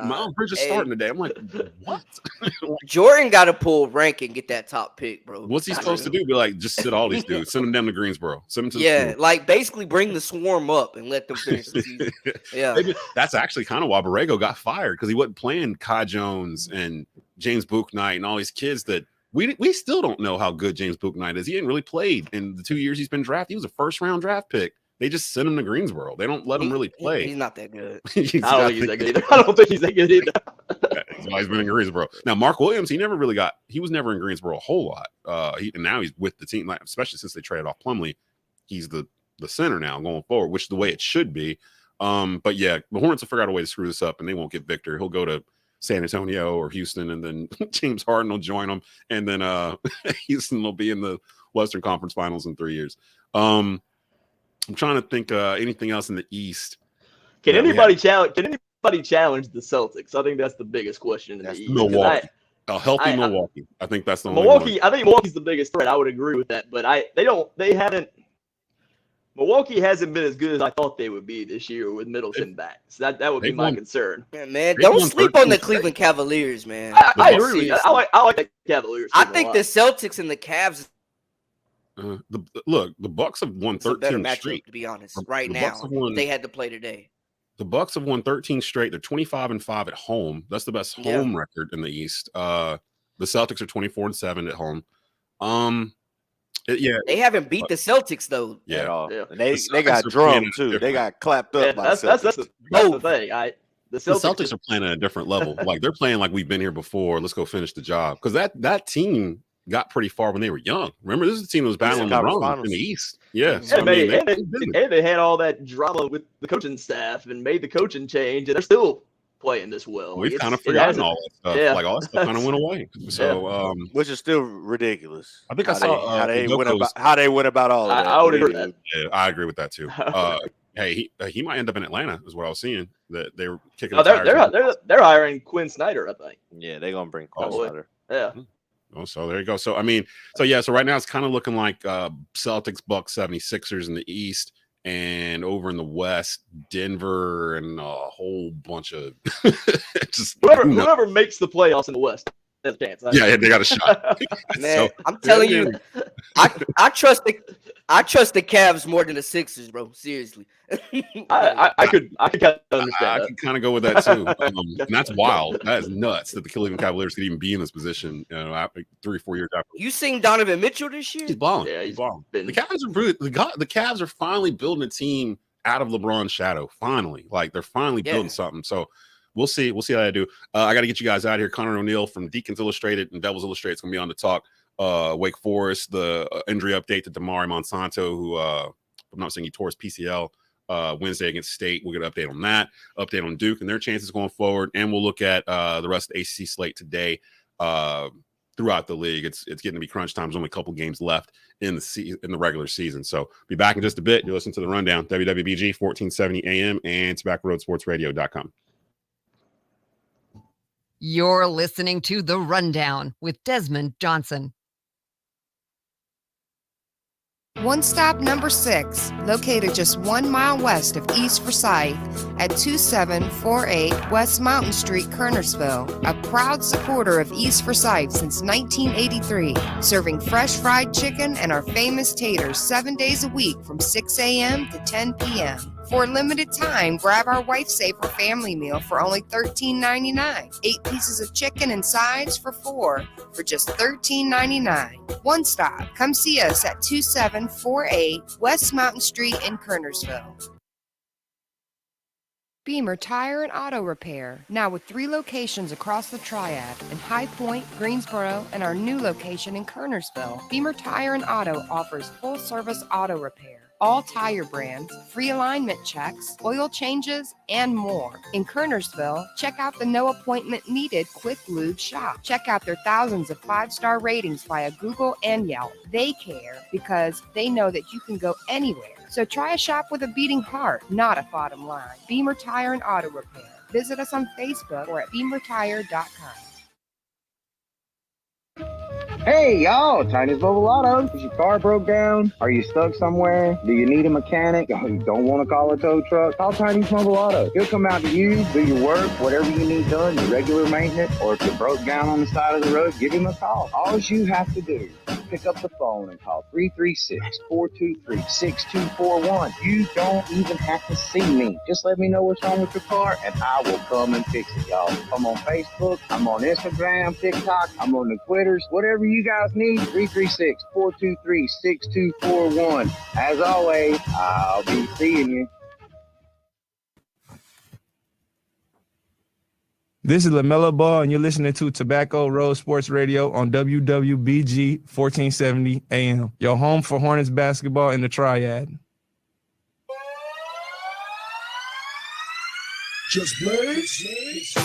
Miles Bridges starting today. I'm like, what? Jordan got to pull rank and get that top pick, bro. What's he supposed to do? Be like, just sit all these dudes, send them down to Greensboro, send them to the school. Like basically bring the swarm up and let them finish the season. Yeah, that's actually kind of why Borrego got fired because he wasn't playing Kai Jones and James Bouknight and all these kids that we still don't know how good James Bouknight is. He ain't really played in the 2 years he's been drafted. He was a first-round draft pick. They just sent him to Greensboro. They don't let him really play. He's not that good. I don't think he's that good either. I don't think he's that good either. He's been in Greensboro. Now, Mark Williams, he was never in Greensboro a whole lot. And now he's with the team, especially since they traded off Plumlee. He's the center now going forward, which is the way it should be. But yeah, the Hornets will figure out a way to screw this up, and they won't get Victor. He'll go to San Antonio or Houston, and then James Harden will join them, and then Houston will be in the Western Conference Finals in 3 years. I'm trying to think anything else in the East. Can anybody challenge the Celtics? I think that's the biggest question in the East. Milwaukee. A healthy Milwaukee. I think that's the only Milwaukee. one. I think Milwaukee's the biggest threat. I would agree with that, but Milwaukee hasn't been as good as I thought they would be this year with Middleton back. So that would be my concern. Yeah, man, don't sleep on the Cleveland Cavaliers, man. I agree with you. I like the Cavaliers. I think the Celtics and the Cavs. The Bucks have won 13 straight. To be honest, right now they had to play today. the Bucks have won 13 straight. They're 25-5 at home. That's the best home record in the East. The Celtics are 24-7 at home. They haven't beat the Celtics though. At all. Yeah. And they got drummed too. They got clapped up. By That's the thing. The Celtics are playing at a different level. Like they're playing like we've been here before. Let's go finish the job. Because that team got pretty far when they were young. Remember, this is a team that was battling LeBron in the East. Yeah. So, and they had all that drama with the coaching staff and made the coaching change, and they're still playing this well. We've kind of forgotten all that stuff. Yeah. Like all that stuff kind of went away. So, which is still ridiculous. I think I saw how they went about all of that. I would agree with that. Yeah, I agree with that too. Hey, he might end up in Atlanta, is what I was seeing. That they were kicking. They're hiring Quinn Snyder, I think. Yeah, they're gonna bring Quinn Snyder. Yeah. Oh, so there you go. So I mean, so right now it's kind of looking like Celtics, Bucks, 76ers in the East, and over in the West, Denver, and a whole bunch of just whoever makes the playoffs in the West has a chance. Yeah, they got a shot. Man, I'm telling you, I trust the Cavs more than the Sixers, bro. Seriously. I could kind of understand. I can kind of go with that too. And that's wild. That is nuts that the Cleveland Cavaliers could even be in this position. After 3 or 4 years after. You seen Donovan Mitchell this year? He's balling. Yeah, he's balling. The Cavs are the Cavs are finally building a team out of LeBron's shadow. Finally, like they're finally building something. So we'll see. We'll see how they do. I got to get you guys out here. Conor O'Neill from Deacons Illustrated and Devils Illustrated is going to be on to talk Wake Forest, the injury update to Damari Monsanto, who I'm not saying he tore his PCL Wednesday against State. We'll get an update on that, update on Duke and their chances going forward, and we'll look at the rest of the ACC slate today throughout the league. It's getting to be crunch time. There's only a couple games left in the regular season. So be back in just a bit. You listen to the Rundown, WWBG 1470 AM and TobaccoRoadSportsRadio.com. You're listening to The Rundown with Desmond Johnson. One stop number 6, located just 1 mile west of East Forsyth at 2748 West Mountain Street, Kernersville. A proud supporter of East Forsyth since 1983, serving fresh fried chicken and our famous taters 7 days a week from 6 a.m. to 10 p.m. For a limited time, grab our Wife Saver family meal for only $13.99. 8 pieces of chicken and sides for 4 for just $13.99. One stop. Come see us at 2748 West Mountain Street in Kernersville. Beamer Tire and Auto Repair, now with 3 locations across the Triad in High Point, Greensboro, and our new location in Kernersville. Beamer Tire and Auto offers full-service auto repair, all tire brands, free alignment checks, oil changes, and more. In Kernersville, check out the no appointment needed Quick Lube shop. Check out their thousands of 5-star ratings via Google and Yelp. They care because they know that you can go anywhere. So try a shop with a beating heart, not a bottom line. Beamer Tire and Auto Repair. Visit us on Facebook or at beamertire.com. Hey y'all, Tiny's Mobile Auto. Is your car broke down? Are you stuck somewhere? Do you need a mechanic? Oh, you don't want to call a tow truck? Call Tiny's Mobile Auto. He'll come out to you, do your work, whatever you need done, your regular maintenance, or if you broke down on the side of the road, give him a call. All you have to do is pick up the phone and call 336-423-6241. You don't even have to see me. Just let me know what's wrong with your car and I will come and fix it, y'all. I'm on Facebook, I'm on Instagram, TikTok, I'm on the Twitters, whatever you guys need, 336-423-6241. As always, I'll be seeing you. This is LaMelo Ball, and you're listening to Tobacco Road Sports Radio on WWBG 1470 AM, your home for Hornets basketball in the Triad. Just Blaze.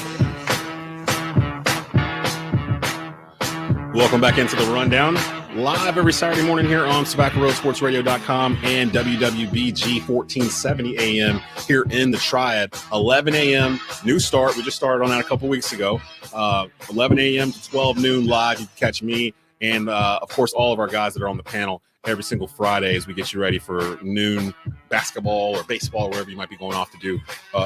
Welcome back into the Rundown. Live every Saturday morning here on TobaccoRoadSportsRadio.com and WWBG 1470 AM here in the Triad. 11 a.m. new start. We just started on that a couple weeks ago. 11 a.m. to 12 noon live. You can catch me and, of course, all of our guys that are on the panel every single Friday as we get you ready for noon basketball or baseball or whatever you might be going off to do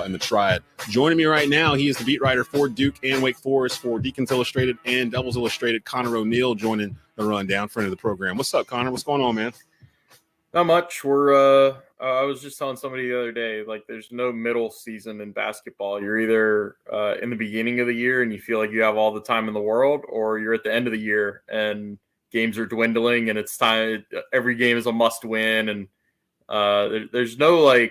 in the Triad. Joining me right now, he is the beat writer for Duke and Wake Forest for Deacons Illustrated and Devils Illustrated. Conor O'Neill joining the Rundown, friend of the program. What's up, Conor? What's going on, man? Not much. We're I was just telling somebody the other day, like there's no middle season in basketball. You're either in the beginning of the year and you feel like you have all the time in the world, or you're at the end of the year and games are dwindling and it's time. Every game is a must win, and there's no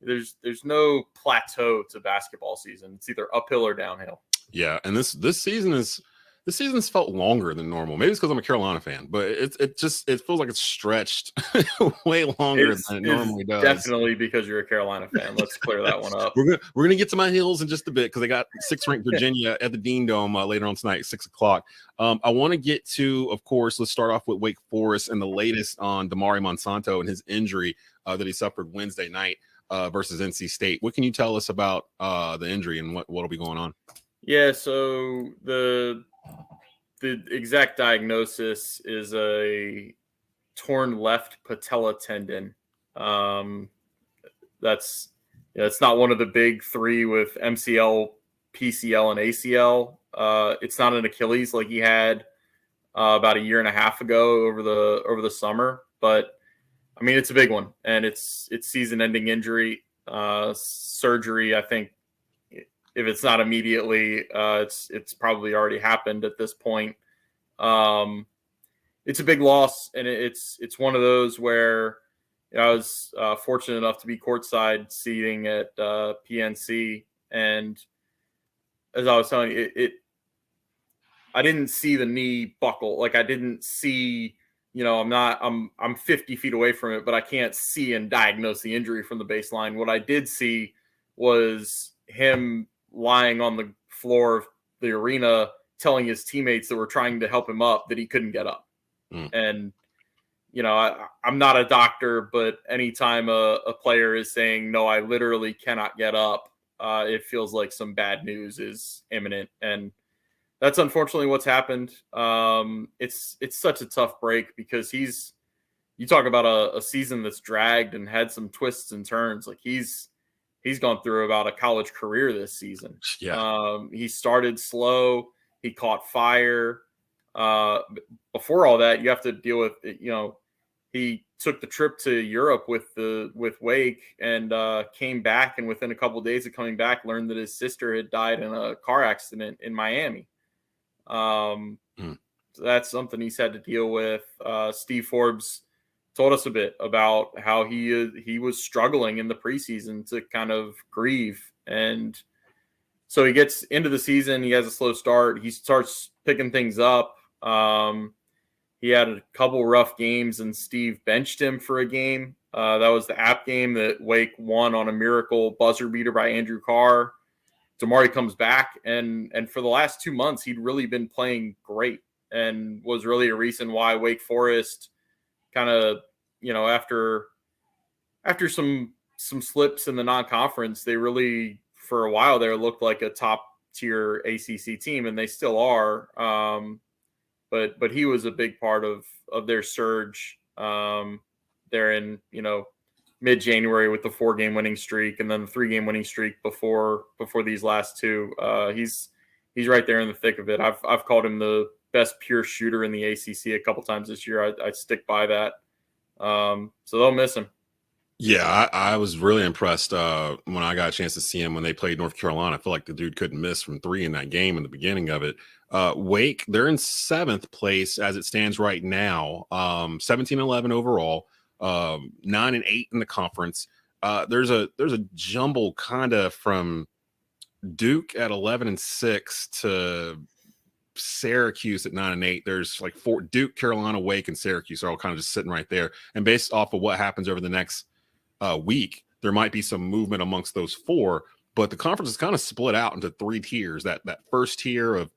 there's no plateau to basketball season. It's either uphill or downhill. Yeah, and this season's felt longer than normal. Maybe it's because I'm a Carolina fan, but it feels like it's stretched way longer than it normally does. Definitely because you're a Carolina fan. Let's clear that one up. We're gonna get to my Heels in just a bit because they got 6th ranked Virginia at the Dean Dome later on tonight, 6:00. I want to get to, of course, let's start off with Wake Forest and the latest on Damari Monsanto and his injury that he suffered Wednesday night versus NC State. What can you tell us about the injury and what'll be going on? Yeah, so the exact diagnosis is a torn left patella tendon. It's not one of the big three with MCL, PCL, and ACL. It's not an Achilles like he had about a year and a half ago over the summer, but I mean it's a big one, and it's season-ending injury. Surgery, I think, if it's not immediately, it's probably already happened at this point. It's a big loss, and it's one of those where I was fortunate enough to be courtside seating at PNC, and as I was telling you, I didn't see the knee buckle. Like I didn't see, I'm 50 feet away from it, but I can't see and diagnose the injury from the baseline. What I did see was him lying on the floor of the arena telling his teammates that were trying to help him up that he couldn't get up. And, I'm not a doctor, but anytime a player is saying, no, I literally cannot get up, it feels like some bad news is imminent. And that's unfortunately what's happened. It's such a tough break because you talk about a season that's dragged and had some twists and turns. Like he's gone through about a college career this season. Yeah. He started slow. He caught fire. Before all that, you have to deal with, he took the trip to Europe with Wake and came back. And within a couple of days of coming back, learned that his sister had died in a car accident in Miami. So that's something he's had to deal with. Steve Forbes told us a bit about how he was struggling in the preseason to kind of grieve. And so he gets into the season. He has a slow start. He starts picking things up. He had a couple rough games and Steve benched him for a game. That was the App game that Wake won on a miracle buzzer beater by Andrew Carr. Damari comes back and for the last 2 months, he'd really been playing great and was really a reason why Wake Forest kind of, after some slips in the non-conference, they really, for a while there, looked like a top tier ACC team, and they still are. But he was a big part of their surge there in, mid-January with the 4-game winning streak and then the 3-game winning streak before these last two. He's right there in the thick of it. I've called him the best pure shooter in the ACC a couple times this year. I stick by that. So they'll miss him. Yeah, I was really impressed when I got a chance to see him when they played North Carolina. I feel like the dude couldn't miss from 3 in that game in the beginning of it. Wake, they're in 7th place as it stands right now, 17-11 overall, 9-8 in the conference. There's a jumble kind of from Duke at 11-6 to Syracuse at 9-8. There's like 4: Duke, Carolina, Wake, and Syracuse are all kind of just sitting right there. And based off of what happens over the next week, there might be some movement amongst those 4, but the conference is kind of split out into 3 tiers. That first tier of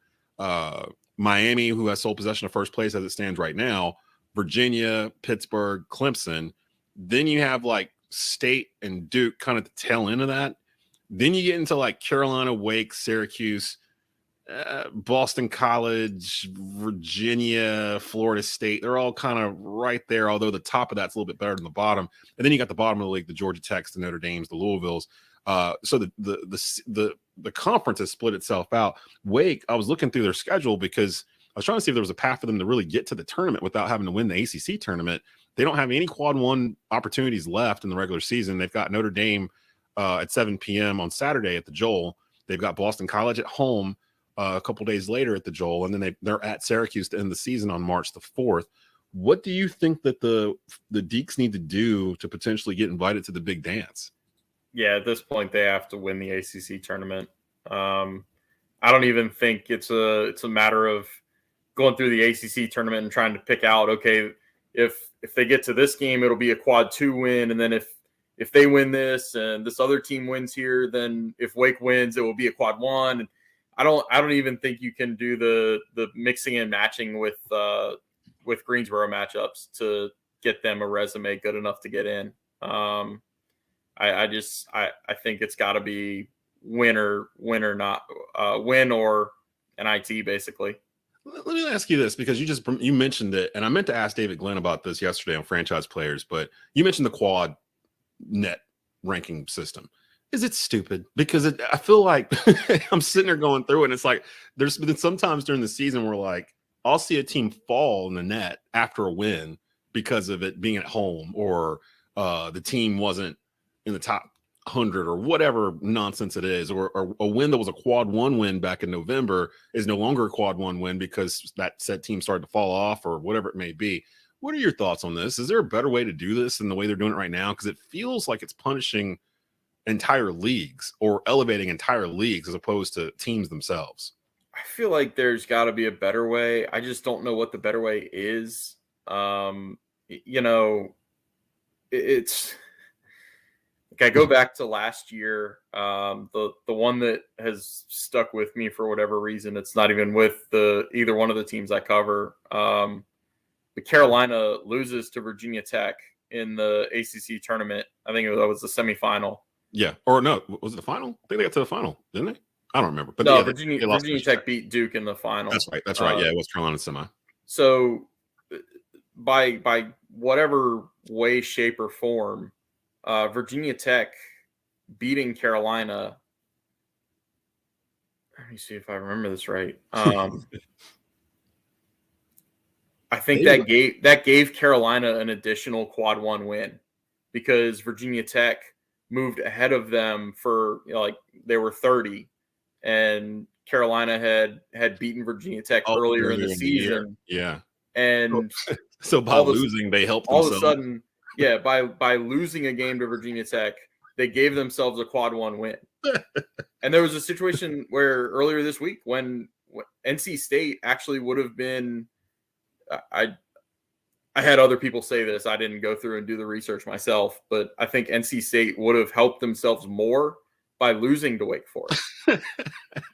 Miami, who has sole possession of first place as it stands right now, Virginia, Pittsburgh, Clemson. Then you have like State and Duke kind of the tail end of that. Then you get into like Carolina, Wake, Syracuse, Boston College, Virginia, Florida State. They're all kind of right there, although the top of that's a little bit better than the bottom. And then you got the bottom of the league, the Georgia Techs, the Notre Dames, the Louisvilles. So the conference has split itself out. Wake, I was looking through their schedule because I was trying to see if there was a path for them to really get to the tournament without having to win the ACC tournament. They don't have any quad one opportunities left in the regular season. They've got Notre Dame at 7 p.m. on Saturday at the Joel. They've got Boston College at home a couple days later at the Joel, and then they're at Syracuse to end the season on March the 4th. What do you think that the Deacs need to do to potentially get invited to the big dance? Yeah, at this point, they have to win the ACC tournament. I don't even think it's a matter of going through the ACC tournament and trying to pick out, okay, if they get to this game, it'll be a quad 2 win, and then if they win this and this other team wins here, then if Wake wins, it will be a quad 1. And I don't even think you can do the mixing and matching with Greensboro matchups to get them a resume good enough to get in. I think it's got to be win or NIT basically. Let me ask you this, because you mentioned it, and I meant to ask David Glenn about this yesterday on Franchise Players, but you mentioned the quad net ranking system. Is it stupid? Because I feel like I'm sitting there going through it, and it's like there's been sometimes during the season where like I'll see a team fall in the net after a win because of it being at home, or the team wasn't in the top 100 or whatever nonsense it is, or a win that was a quad 1 win back in November is no longer a quad 1 win because that said team started to fall off or whatever it may be. What are your thoughts on this? Is there a better way to do this than the way they're doing it right now? Because it feels like it's punishing entire leagues or elevating entire leagues as opposed to teams themselves. I feel like there's got to be a better way. I just don't know what the better way is. It's like I go back to last year, the one that has stuck with me for whatever reason. It's not even with either one of the teams I cover. The Carolina loses to Virginia Tech in the ACC tournament. I think that was the semifinal. Yeah, or no, was it the final? I think they got to the final, didn't they? I don't remember. But no, yeah, Virginia Tech beat Duke in the final. That's right. Yeah, it was Carolina semi. So by whatever way, shape, or form, Virginia Tech beating Carolina. Let me see if I remember this right. I think that gave Carolina an additional quad 1 win because Virginia Tech moved ahead of them for they were 30, and Carolina had beaten Virginia Tech earlier in the season. Yeah, and so by losing, they helped all themselves. Of a sudden. Yeah, by losing a game to Virginia Tech, they gave themselves a quad 1 win. And there was a situation where earlier this week when NC State actually would have been I had other people say this. I didn't go through and do the research myself, but I think NC State would have helped themselves more by losing to Wake Forest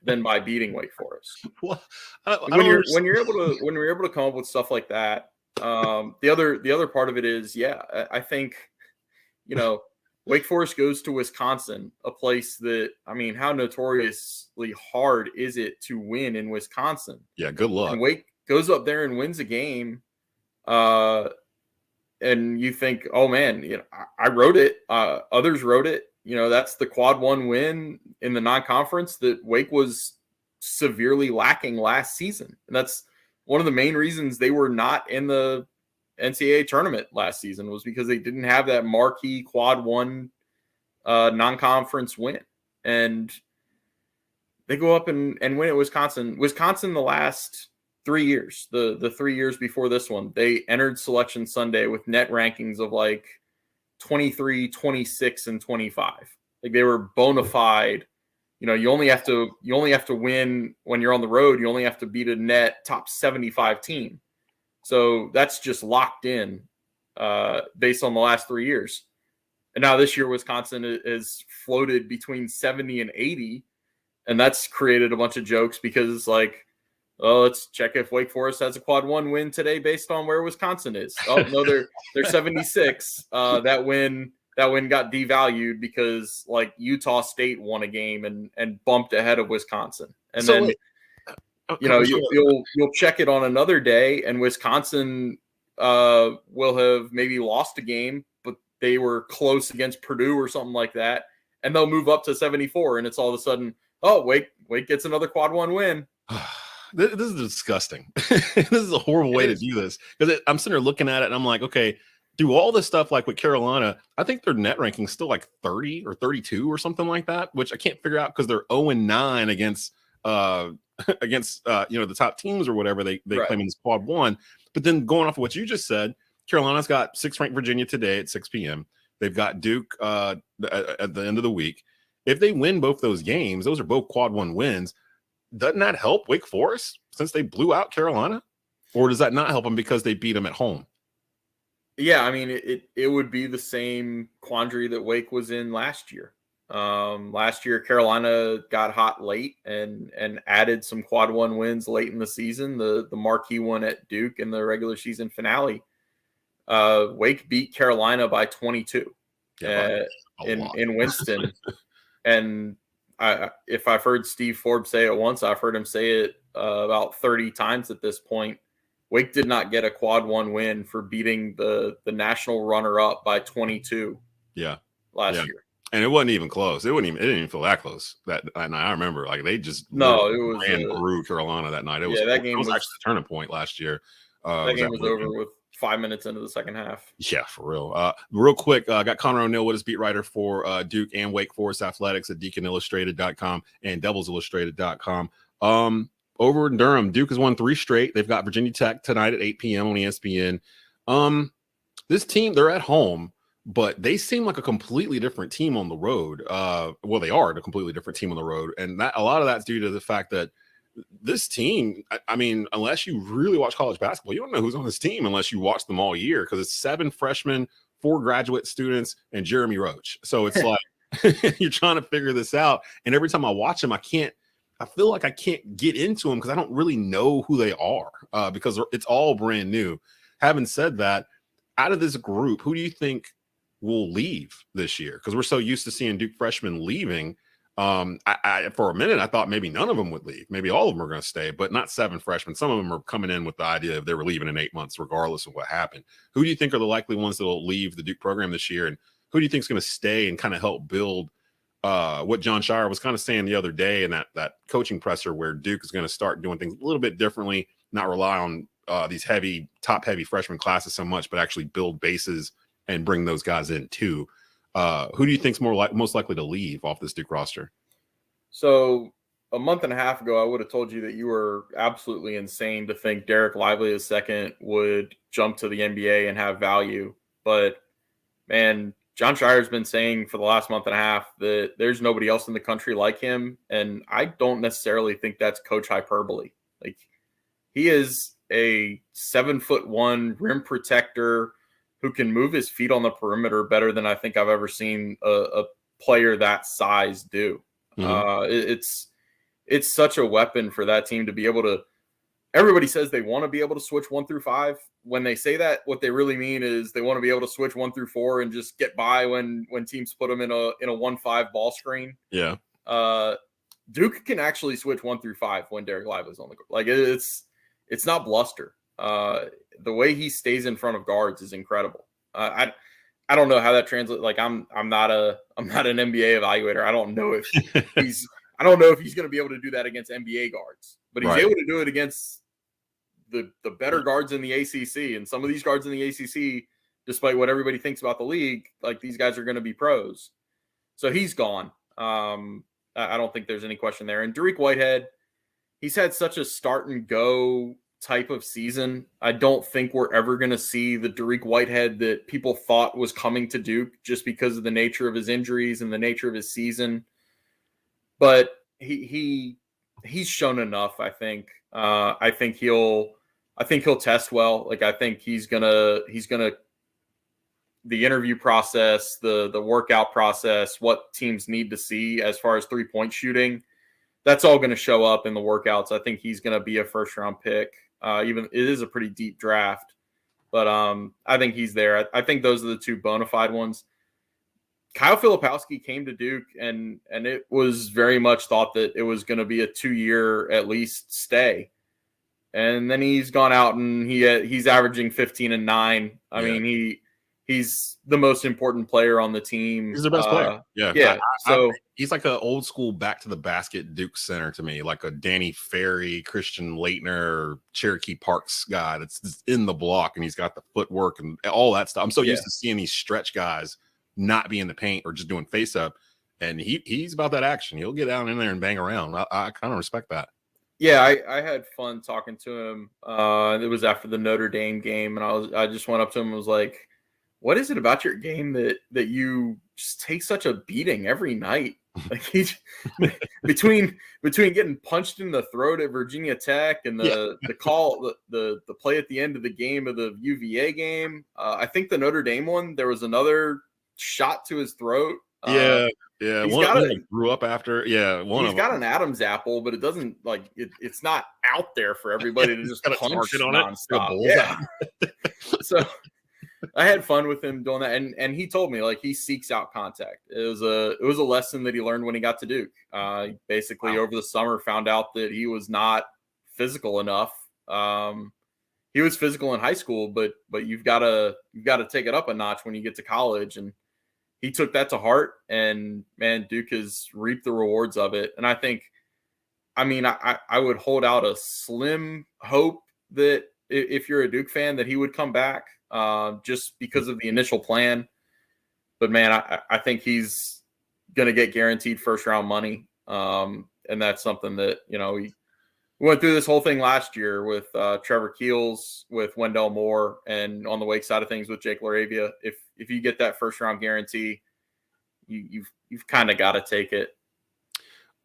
than by beating Wake Forest. Well, when you're able to come up with stuff like that, the other part of it is, I think, Wake Forest goes to Wisconsin, a place that, how notoriously hard is it to win in Wisconsin? Yeah, good luck. And Wake goes up there and wins a game, and you think, oh man, I wrote it. Others wrote it. That's the quad 1 win in the non-conference that Wake was severely lacking last season, and that's one of the main reasons they were not in the NCAA tournament last season was because they didn't have that marquee quad 1 non-conference win. And they go up and win at Wisconsin. Wisconsin, the last 3 years, the 3 years before this one, they entered Selection Sunday with net rankings of 23, 26, and 25. They were bona fide. You only have to win when you're on the road. You only have to beat a net top 75 team. So that's just locked in based on the last 3 years. And now this year, Wisconsin is floated between 70 and 80. And that's created a bunch of jokes because it's let's check if Wake Forest has a quad 1 win today based on where Wisconsin is. Oh, no, they're 76. That win got devalued because Utah State won a game and bumped ahead of Wisconsin. And so then you'll check it on another day and Wisconsin will have maybe lost a game, but they were close against Purdue or something like that. And they'll move up to 74 and it's all of a sudden, oh, Wake gets another quad 1 win. this is disgusting. This is a horrible way to do this, because I'm sitting there looking at it and I'm like, okay, do all this stuff like with Carolina, I think their net ranking is still like 30 or 32 or something like that, which I can't figure out because they're 0-9 against the top teams or whatever they claim in this quad one. But then going off of what you just said, Carolina's got 6th ranked Virginia today at 6 p.m. They've got Duke at the end of the week. If they win both those games, those are both quad one wins. Doesn't that help Wake Forest since they blew out Carolina? Or does that not help them because they beat them at home? Yeah, I mean, it would be the same quandary that Wake was in last year. Last year, Carolina got hot late and added some quad one wins late in the season. The marquee one at Duke in the regular season finale. Wake beat Carolina by 22 in Winston. And if I've heard Steve Forbes say it once, I've heard him say it about 30 times at this point. Wake did not get a quad one win for beating the national runner-up by 22 last year. And it wasn't even close. It didn't even feel that close that night. I remember, like, they just grew Carolina that night. It was actually the turning point last year. That game was over with 5 minutes into the second half. Yeah, for real. Real quick, I got Conor O'Neill with us, beat writer for Duke and Wake Forest Athletics at DeaconIllustrated.com and DevilsIllustrated.com. Over in Durham, Duke has won 3 straight. They've got Virginia Tech tonight at 8 p.m. on ESPN. This team, they're at home, but they seem like a completely different team on the road. Well, they are a completely different team on the road. And a lot of that's due to the fact that this team, I mean, unless you really watch college basketball, you don't know who's on this team unless you watch them all year, because it's 7 freshmen, 4 graduate students, and Jeremy Roach. So it's like you're trying to figure this out. And every time I watch them, I feel like I can't get into them because I don't really know who they are because it's all brand new. Having said that, out of this group, who do you think will leave this year? Because we're so used to seeing Duke freshmen leaving. I for a minute, I thought maybe none of them would leave. Maybe all of them are going to stay, but not 7 freshmen. Some of them are coming in with the idea of they were leaving in 8 months, regardless of what happened. Who do you think are the likely ones that will leave the Duke program this year? And who do you think is going to stay and kind of help build what John Shire was kind of saying the other day in that coaching presser, where Duke is going to start doing things a little bit differently, not rely on these top heavy freshman classes so much, but actually build bases and bring those guys in too. Who do you think is most likely to leave off this Duke roster? So a month and a half ago, I would have told you that you were absolutely insane to think Derek Lively II would jump to the NBA and have value. But man, John Shire's been saying for the last month and a half that there's nobody else in the country like him. And I don't necessarily think that's coach hyperbole. Like, he is a 7'1" rim protector who can move his feet on the perimeter better than I think I've ever seen a player that size do. Mm-hmm. It's such a weapon for that team to be able to. Everybody says they want to be able to switch 1 through 5. When they say that, what they really mean is they want to be able to switch 1 through 4 and just get by when teams put them in a 1-5 ball screen. Yeah. Duke can actually switch 1 through 5 when Derek Lively's on the court. Like, it's not bluster. The way he stays in front of guards is incredible. I don't know how that translates. Like, I'm not an NBA evaluator. I don't know if he's going to be able to do that against NBA guards, but he's able to do it against the better guards in the ACC. And some of these guards in the ACC, despite what everybody thinks about the league, like, these guys are going to be pros. So he's gone. I don't think there's any question there. And Dariq Whitehead, he's had such a start and go type of season. I don't think we're ever going to see the Dariq Whitehead that people thought was coming to Duke, just because of the nature of his injuries and the nature of his season. But he's shown enough. I think he'll test well. Like, I think he's gonna the interview process, the workout process, what teams need to see as far as 3-point shooting, that's all going to show up in the workouts. I think he's going to be a first round pick. Even it is a pretty deep draft, but I think he's there. I think those are the 2 bona fide ones. Kyle Filipowski came to Duke, and it was very much thought that it was going to be a 2-year at least stay. And then he's gone out and he's averaging 15 and 9. I mean, he's the most important player on the team. He's the best player. Yeah. Yeah. So he's like an old school back to the basket Duke center to me, like a Danny Ferry, Christian Laettner, Cherokee Parks guy that's in the block, and he's got the footwork and all that stuff. I'm so used to seeing these stretch guys not be in the paint or just doing face up, and he's about that action. He'll get down in there and bang around. I kind of respect that. Yeah, I had fun talking to him. It was after the Notre Dame game, and I just went up to him and was like, what is it about your game that you just take such a beating every night? Like between getting punched in the throat at Virginia Tech and the call, the play at the end of the game of the UVA game. I think the Notre Dame one, there was another shot to his throat. Yeah. He grew up after. Yeah, he's got an Adam's apple, but it doesn't it's not out there for everybody to just punch on nonstop. Yeah. So I had fun with him doing that, and he told me he seeks out contact. It was a lesson that he learned when he got to Duke. Basically over the summer found out that he was not physical enough. He was physical in high school, but you've got to take it up a notch when you get to college, and he took that to heart. And man, Duke has reaped the rewards of it. And I think, I would hold out a slim hope that if you're a Duke fan, that he would come back. Just because of the initial plan. But man, I think he's going to get guaranteed first round money. And that's something that, we went through this whole thing last year with Trevor Keels, with Wendell Moore, and on the Wake side of things with Jake LaRavia. If you get that first round guarantee, you've kind of got to take it.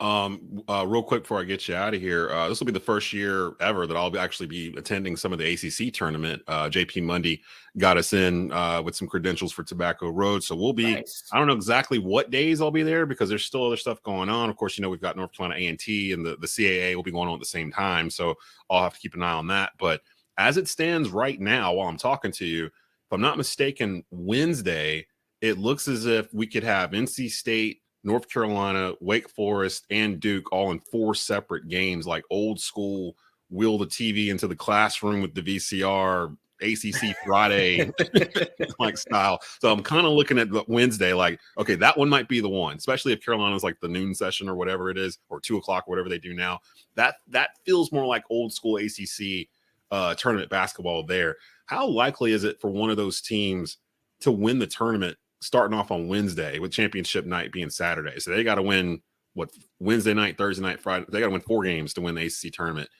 Real quick before I get you out of here, this will be the first year ever that I'll actually be attending some of the ACC tournament. JP Mundy got us in with some credentials for Tobacco Road, so we'll be. Nice. I don't know exactly what days I'll be there because there's still other stuff going on. Of course, we've got North Carolina A&T and the CAA will be going on at the same time, so I'll have to keep an eye on that. But as it stands right now, while I'm talking to you, if I'm not mistaken, Wednesday it looks as if we could have NC State, North Carolina, Wake Forest, and Duke all in 4 separate games, like old school, wheel the TV into the classroom with the VCR, ACC Friday like style. So I'm kind of looking at Wednesday like, okay, that one might be the one, especially if Carolina's like the noon session or whatever it is, or 2 o'clock, whatever they do now. That feels more like old school ACC tournament basketball there. How likely is it for one of those teams to win the tournament starting off on Wednesday with championship night being Saturday? So they got to win Wednesday night, Thursday night, Friday. They got to win 4 games to win the ACC tournament.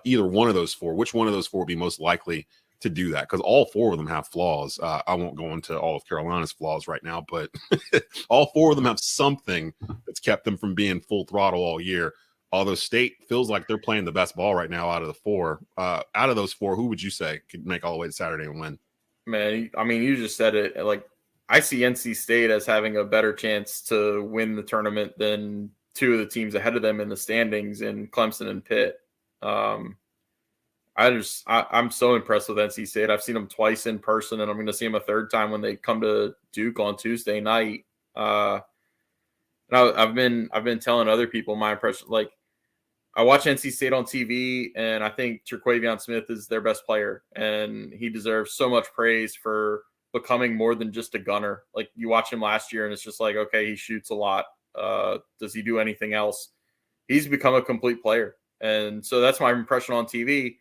Either one of those 4, which one of those 4 would be most likely to do that? Because all 4 of them have flaws. I won't go into all of Carolina's flaws right now, but all 4 of them have something that's kept them from being full throttle all year. Although State feels like they're playing the best ball right now out of the 4. Out of those 4, who would you say could make all the way to Saturday and win? Man, you just said it. I see NC State as having a better chance to win the tournament than 2 of the teams ahead of them in the standings in Clemson and Pitt. I'm so impressed with NC State. I've seen them twice in person, and I'm going to see them a 3rd time when they come to Duke on Tuesday night. And I've been telling other people my impression. I watch NC State on TV, and I think Terquavion Smith is their best player, and he deserves so much praise for becoming more than just a gunner. You watch him last year and it's just okay, he shoots a lot. Does he do anything else? He's become a complete player. And so that's my impression on TV.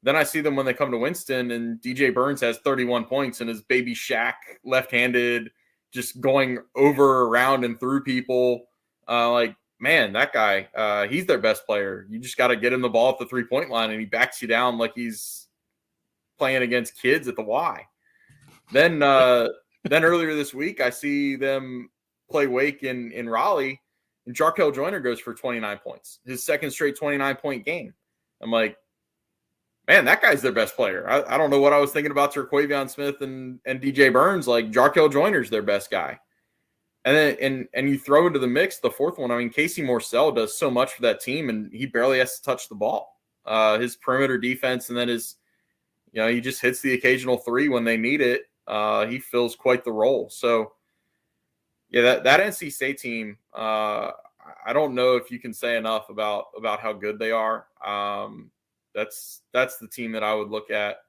Then I see them when they come to Winston, and DJ Burns has 31 points and his baby Shaq left-handed, just going over, around, and through people. Man, that guy, he's their best player. You just got to get him the ball at the 3-point line, and he backs you down like he's playing against kids at the Y. Then earlier this week, I see them play Wake in Raleigh, and Jarkel Joyner goes for 29 points, his 2nd straight 29-point game. I'm like, man, that guy's their best player. I don't know what I was thinking about Terquavion Smith and DJ Burns. Jarkel Joyner's their best guy. And then and you throw into the mix the 4th one. Casey Morsell does so much for that team, and he barely has to touch the ball. His perimeter defense, and then he just hits the occasional 3 when they need it. He fills quite the role. So, yeah, that NC State team, I don't know if you can say enough about how good they are. That's the team that I would look at.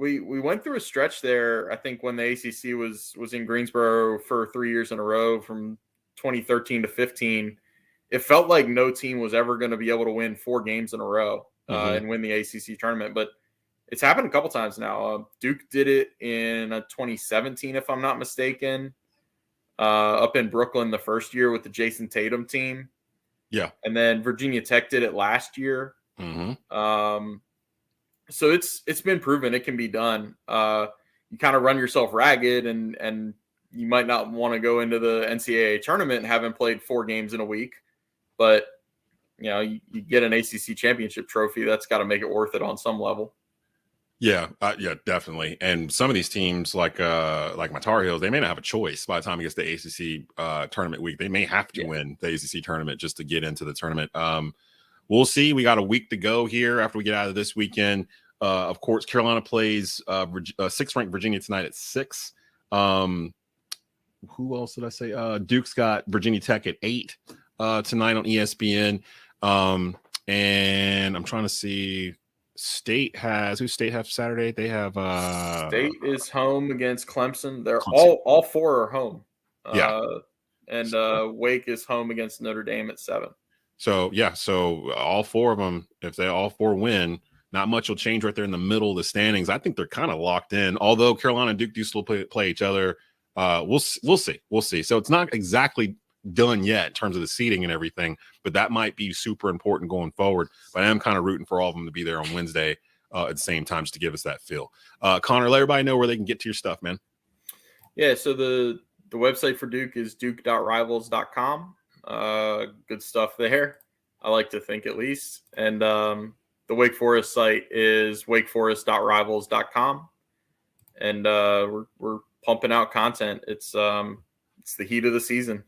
we went through a stretch there. I think when the ACC was in Greensboro for 3 years in a row, from 2013 to 15, it felt like no team was ever going to be able to win 4 games in a row and win the ACC tournament. But it's happened a couple times now. Duke did it in 2017, if I'm not mistaken, up in Brooklyn the first year with the Jason Tatum team. Yeah. And then Virginia Tech did it last year. So it's been proven it can be done. You kind of run yourself ragged, and you might not want to go into the NCAA tournament having played 4 games in a week, but you get an ACC championship trophy. That's got to make it worth it on some level. Yeah, definitely. And some of these teams, like my Tar Heels, they may not have a choice by the time it gets to ACC tournament week. They may have to win the ACC tournament just to get into the tournament. We'll see. We got a week to go here after we get out of this weekend. Of course, Carolina plays 6th ranked Virginia tonight at 6. Who else did I say? Duke's got Virginia Tech at 8 tonight on ESPN. And I'm trying to see. State have Saturday? They have State is home against Clemson. They're all 4 are home. And Wake is home against Notre Dame at 7. So all 4 of them, if they all 4 win, not much will change right there in the middle of the standings. I think they're kind of locked in. Although Carolina and Duke do still play each other. We'll see. So it's not exactly done yet in terms of the seeding and everything, but that might be super important going forward. But I am kind of rooting for all of them to be there on Wednesday at the same time, just to give us that feel. Connor, let everybody know where they can get to your stuff, man. Yeah, so the website for Duke is duke.rivals.com. Good stuff there, I like to think, at least. And the Wake Forest site is wakeforest.rivals.com. And we're pumping out content. It's the heat of the season.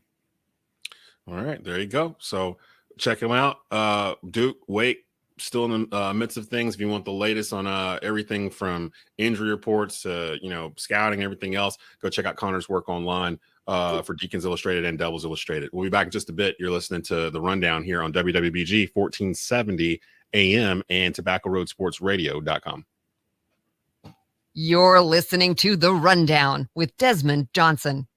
All right, there you go. So check them out. Duke, Wake, still in the midst of things. If you want the latest on everything from injury reports to scouting, everything else, go check out Connor's work online for Deacons Illustrated and Devils Illustrated. We'll be back in just a bit. You're listening to The Rundown here on WWBG 1470 AM and TobaccoRoadSportsRadio.com. You're listening to The Rundown with Desmond Johnson.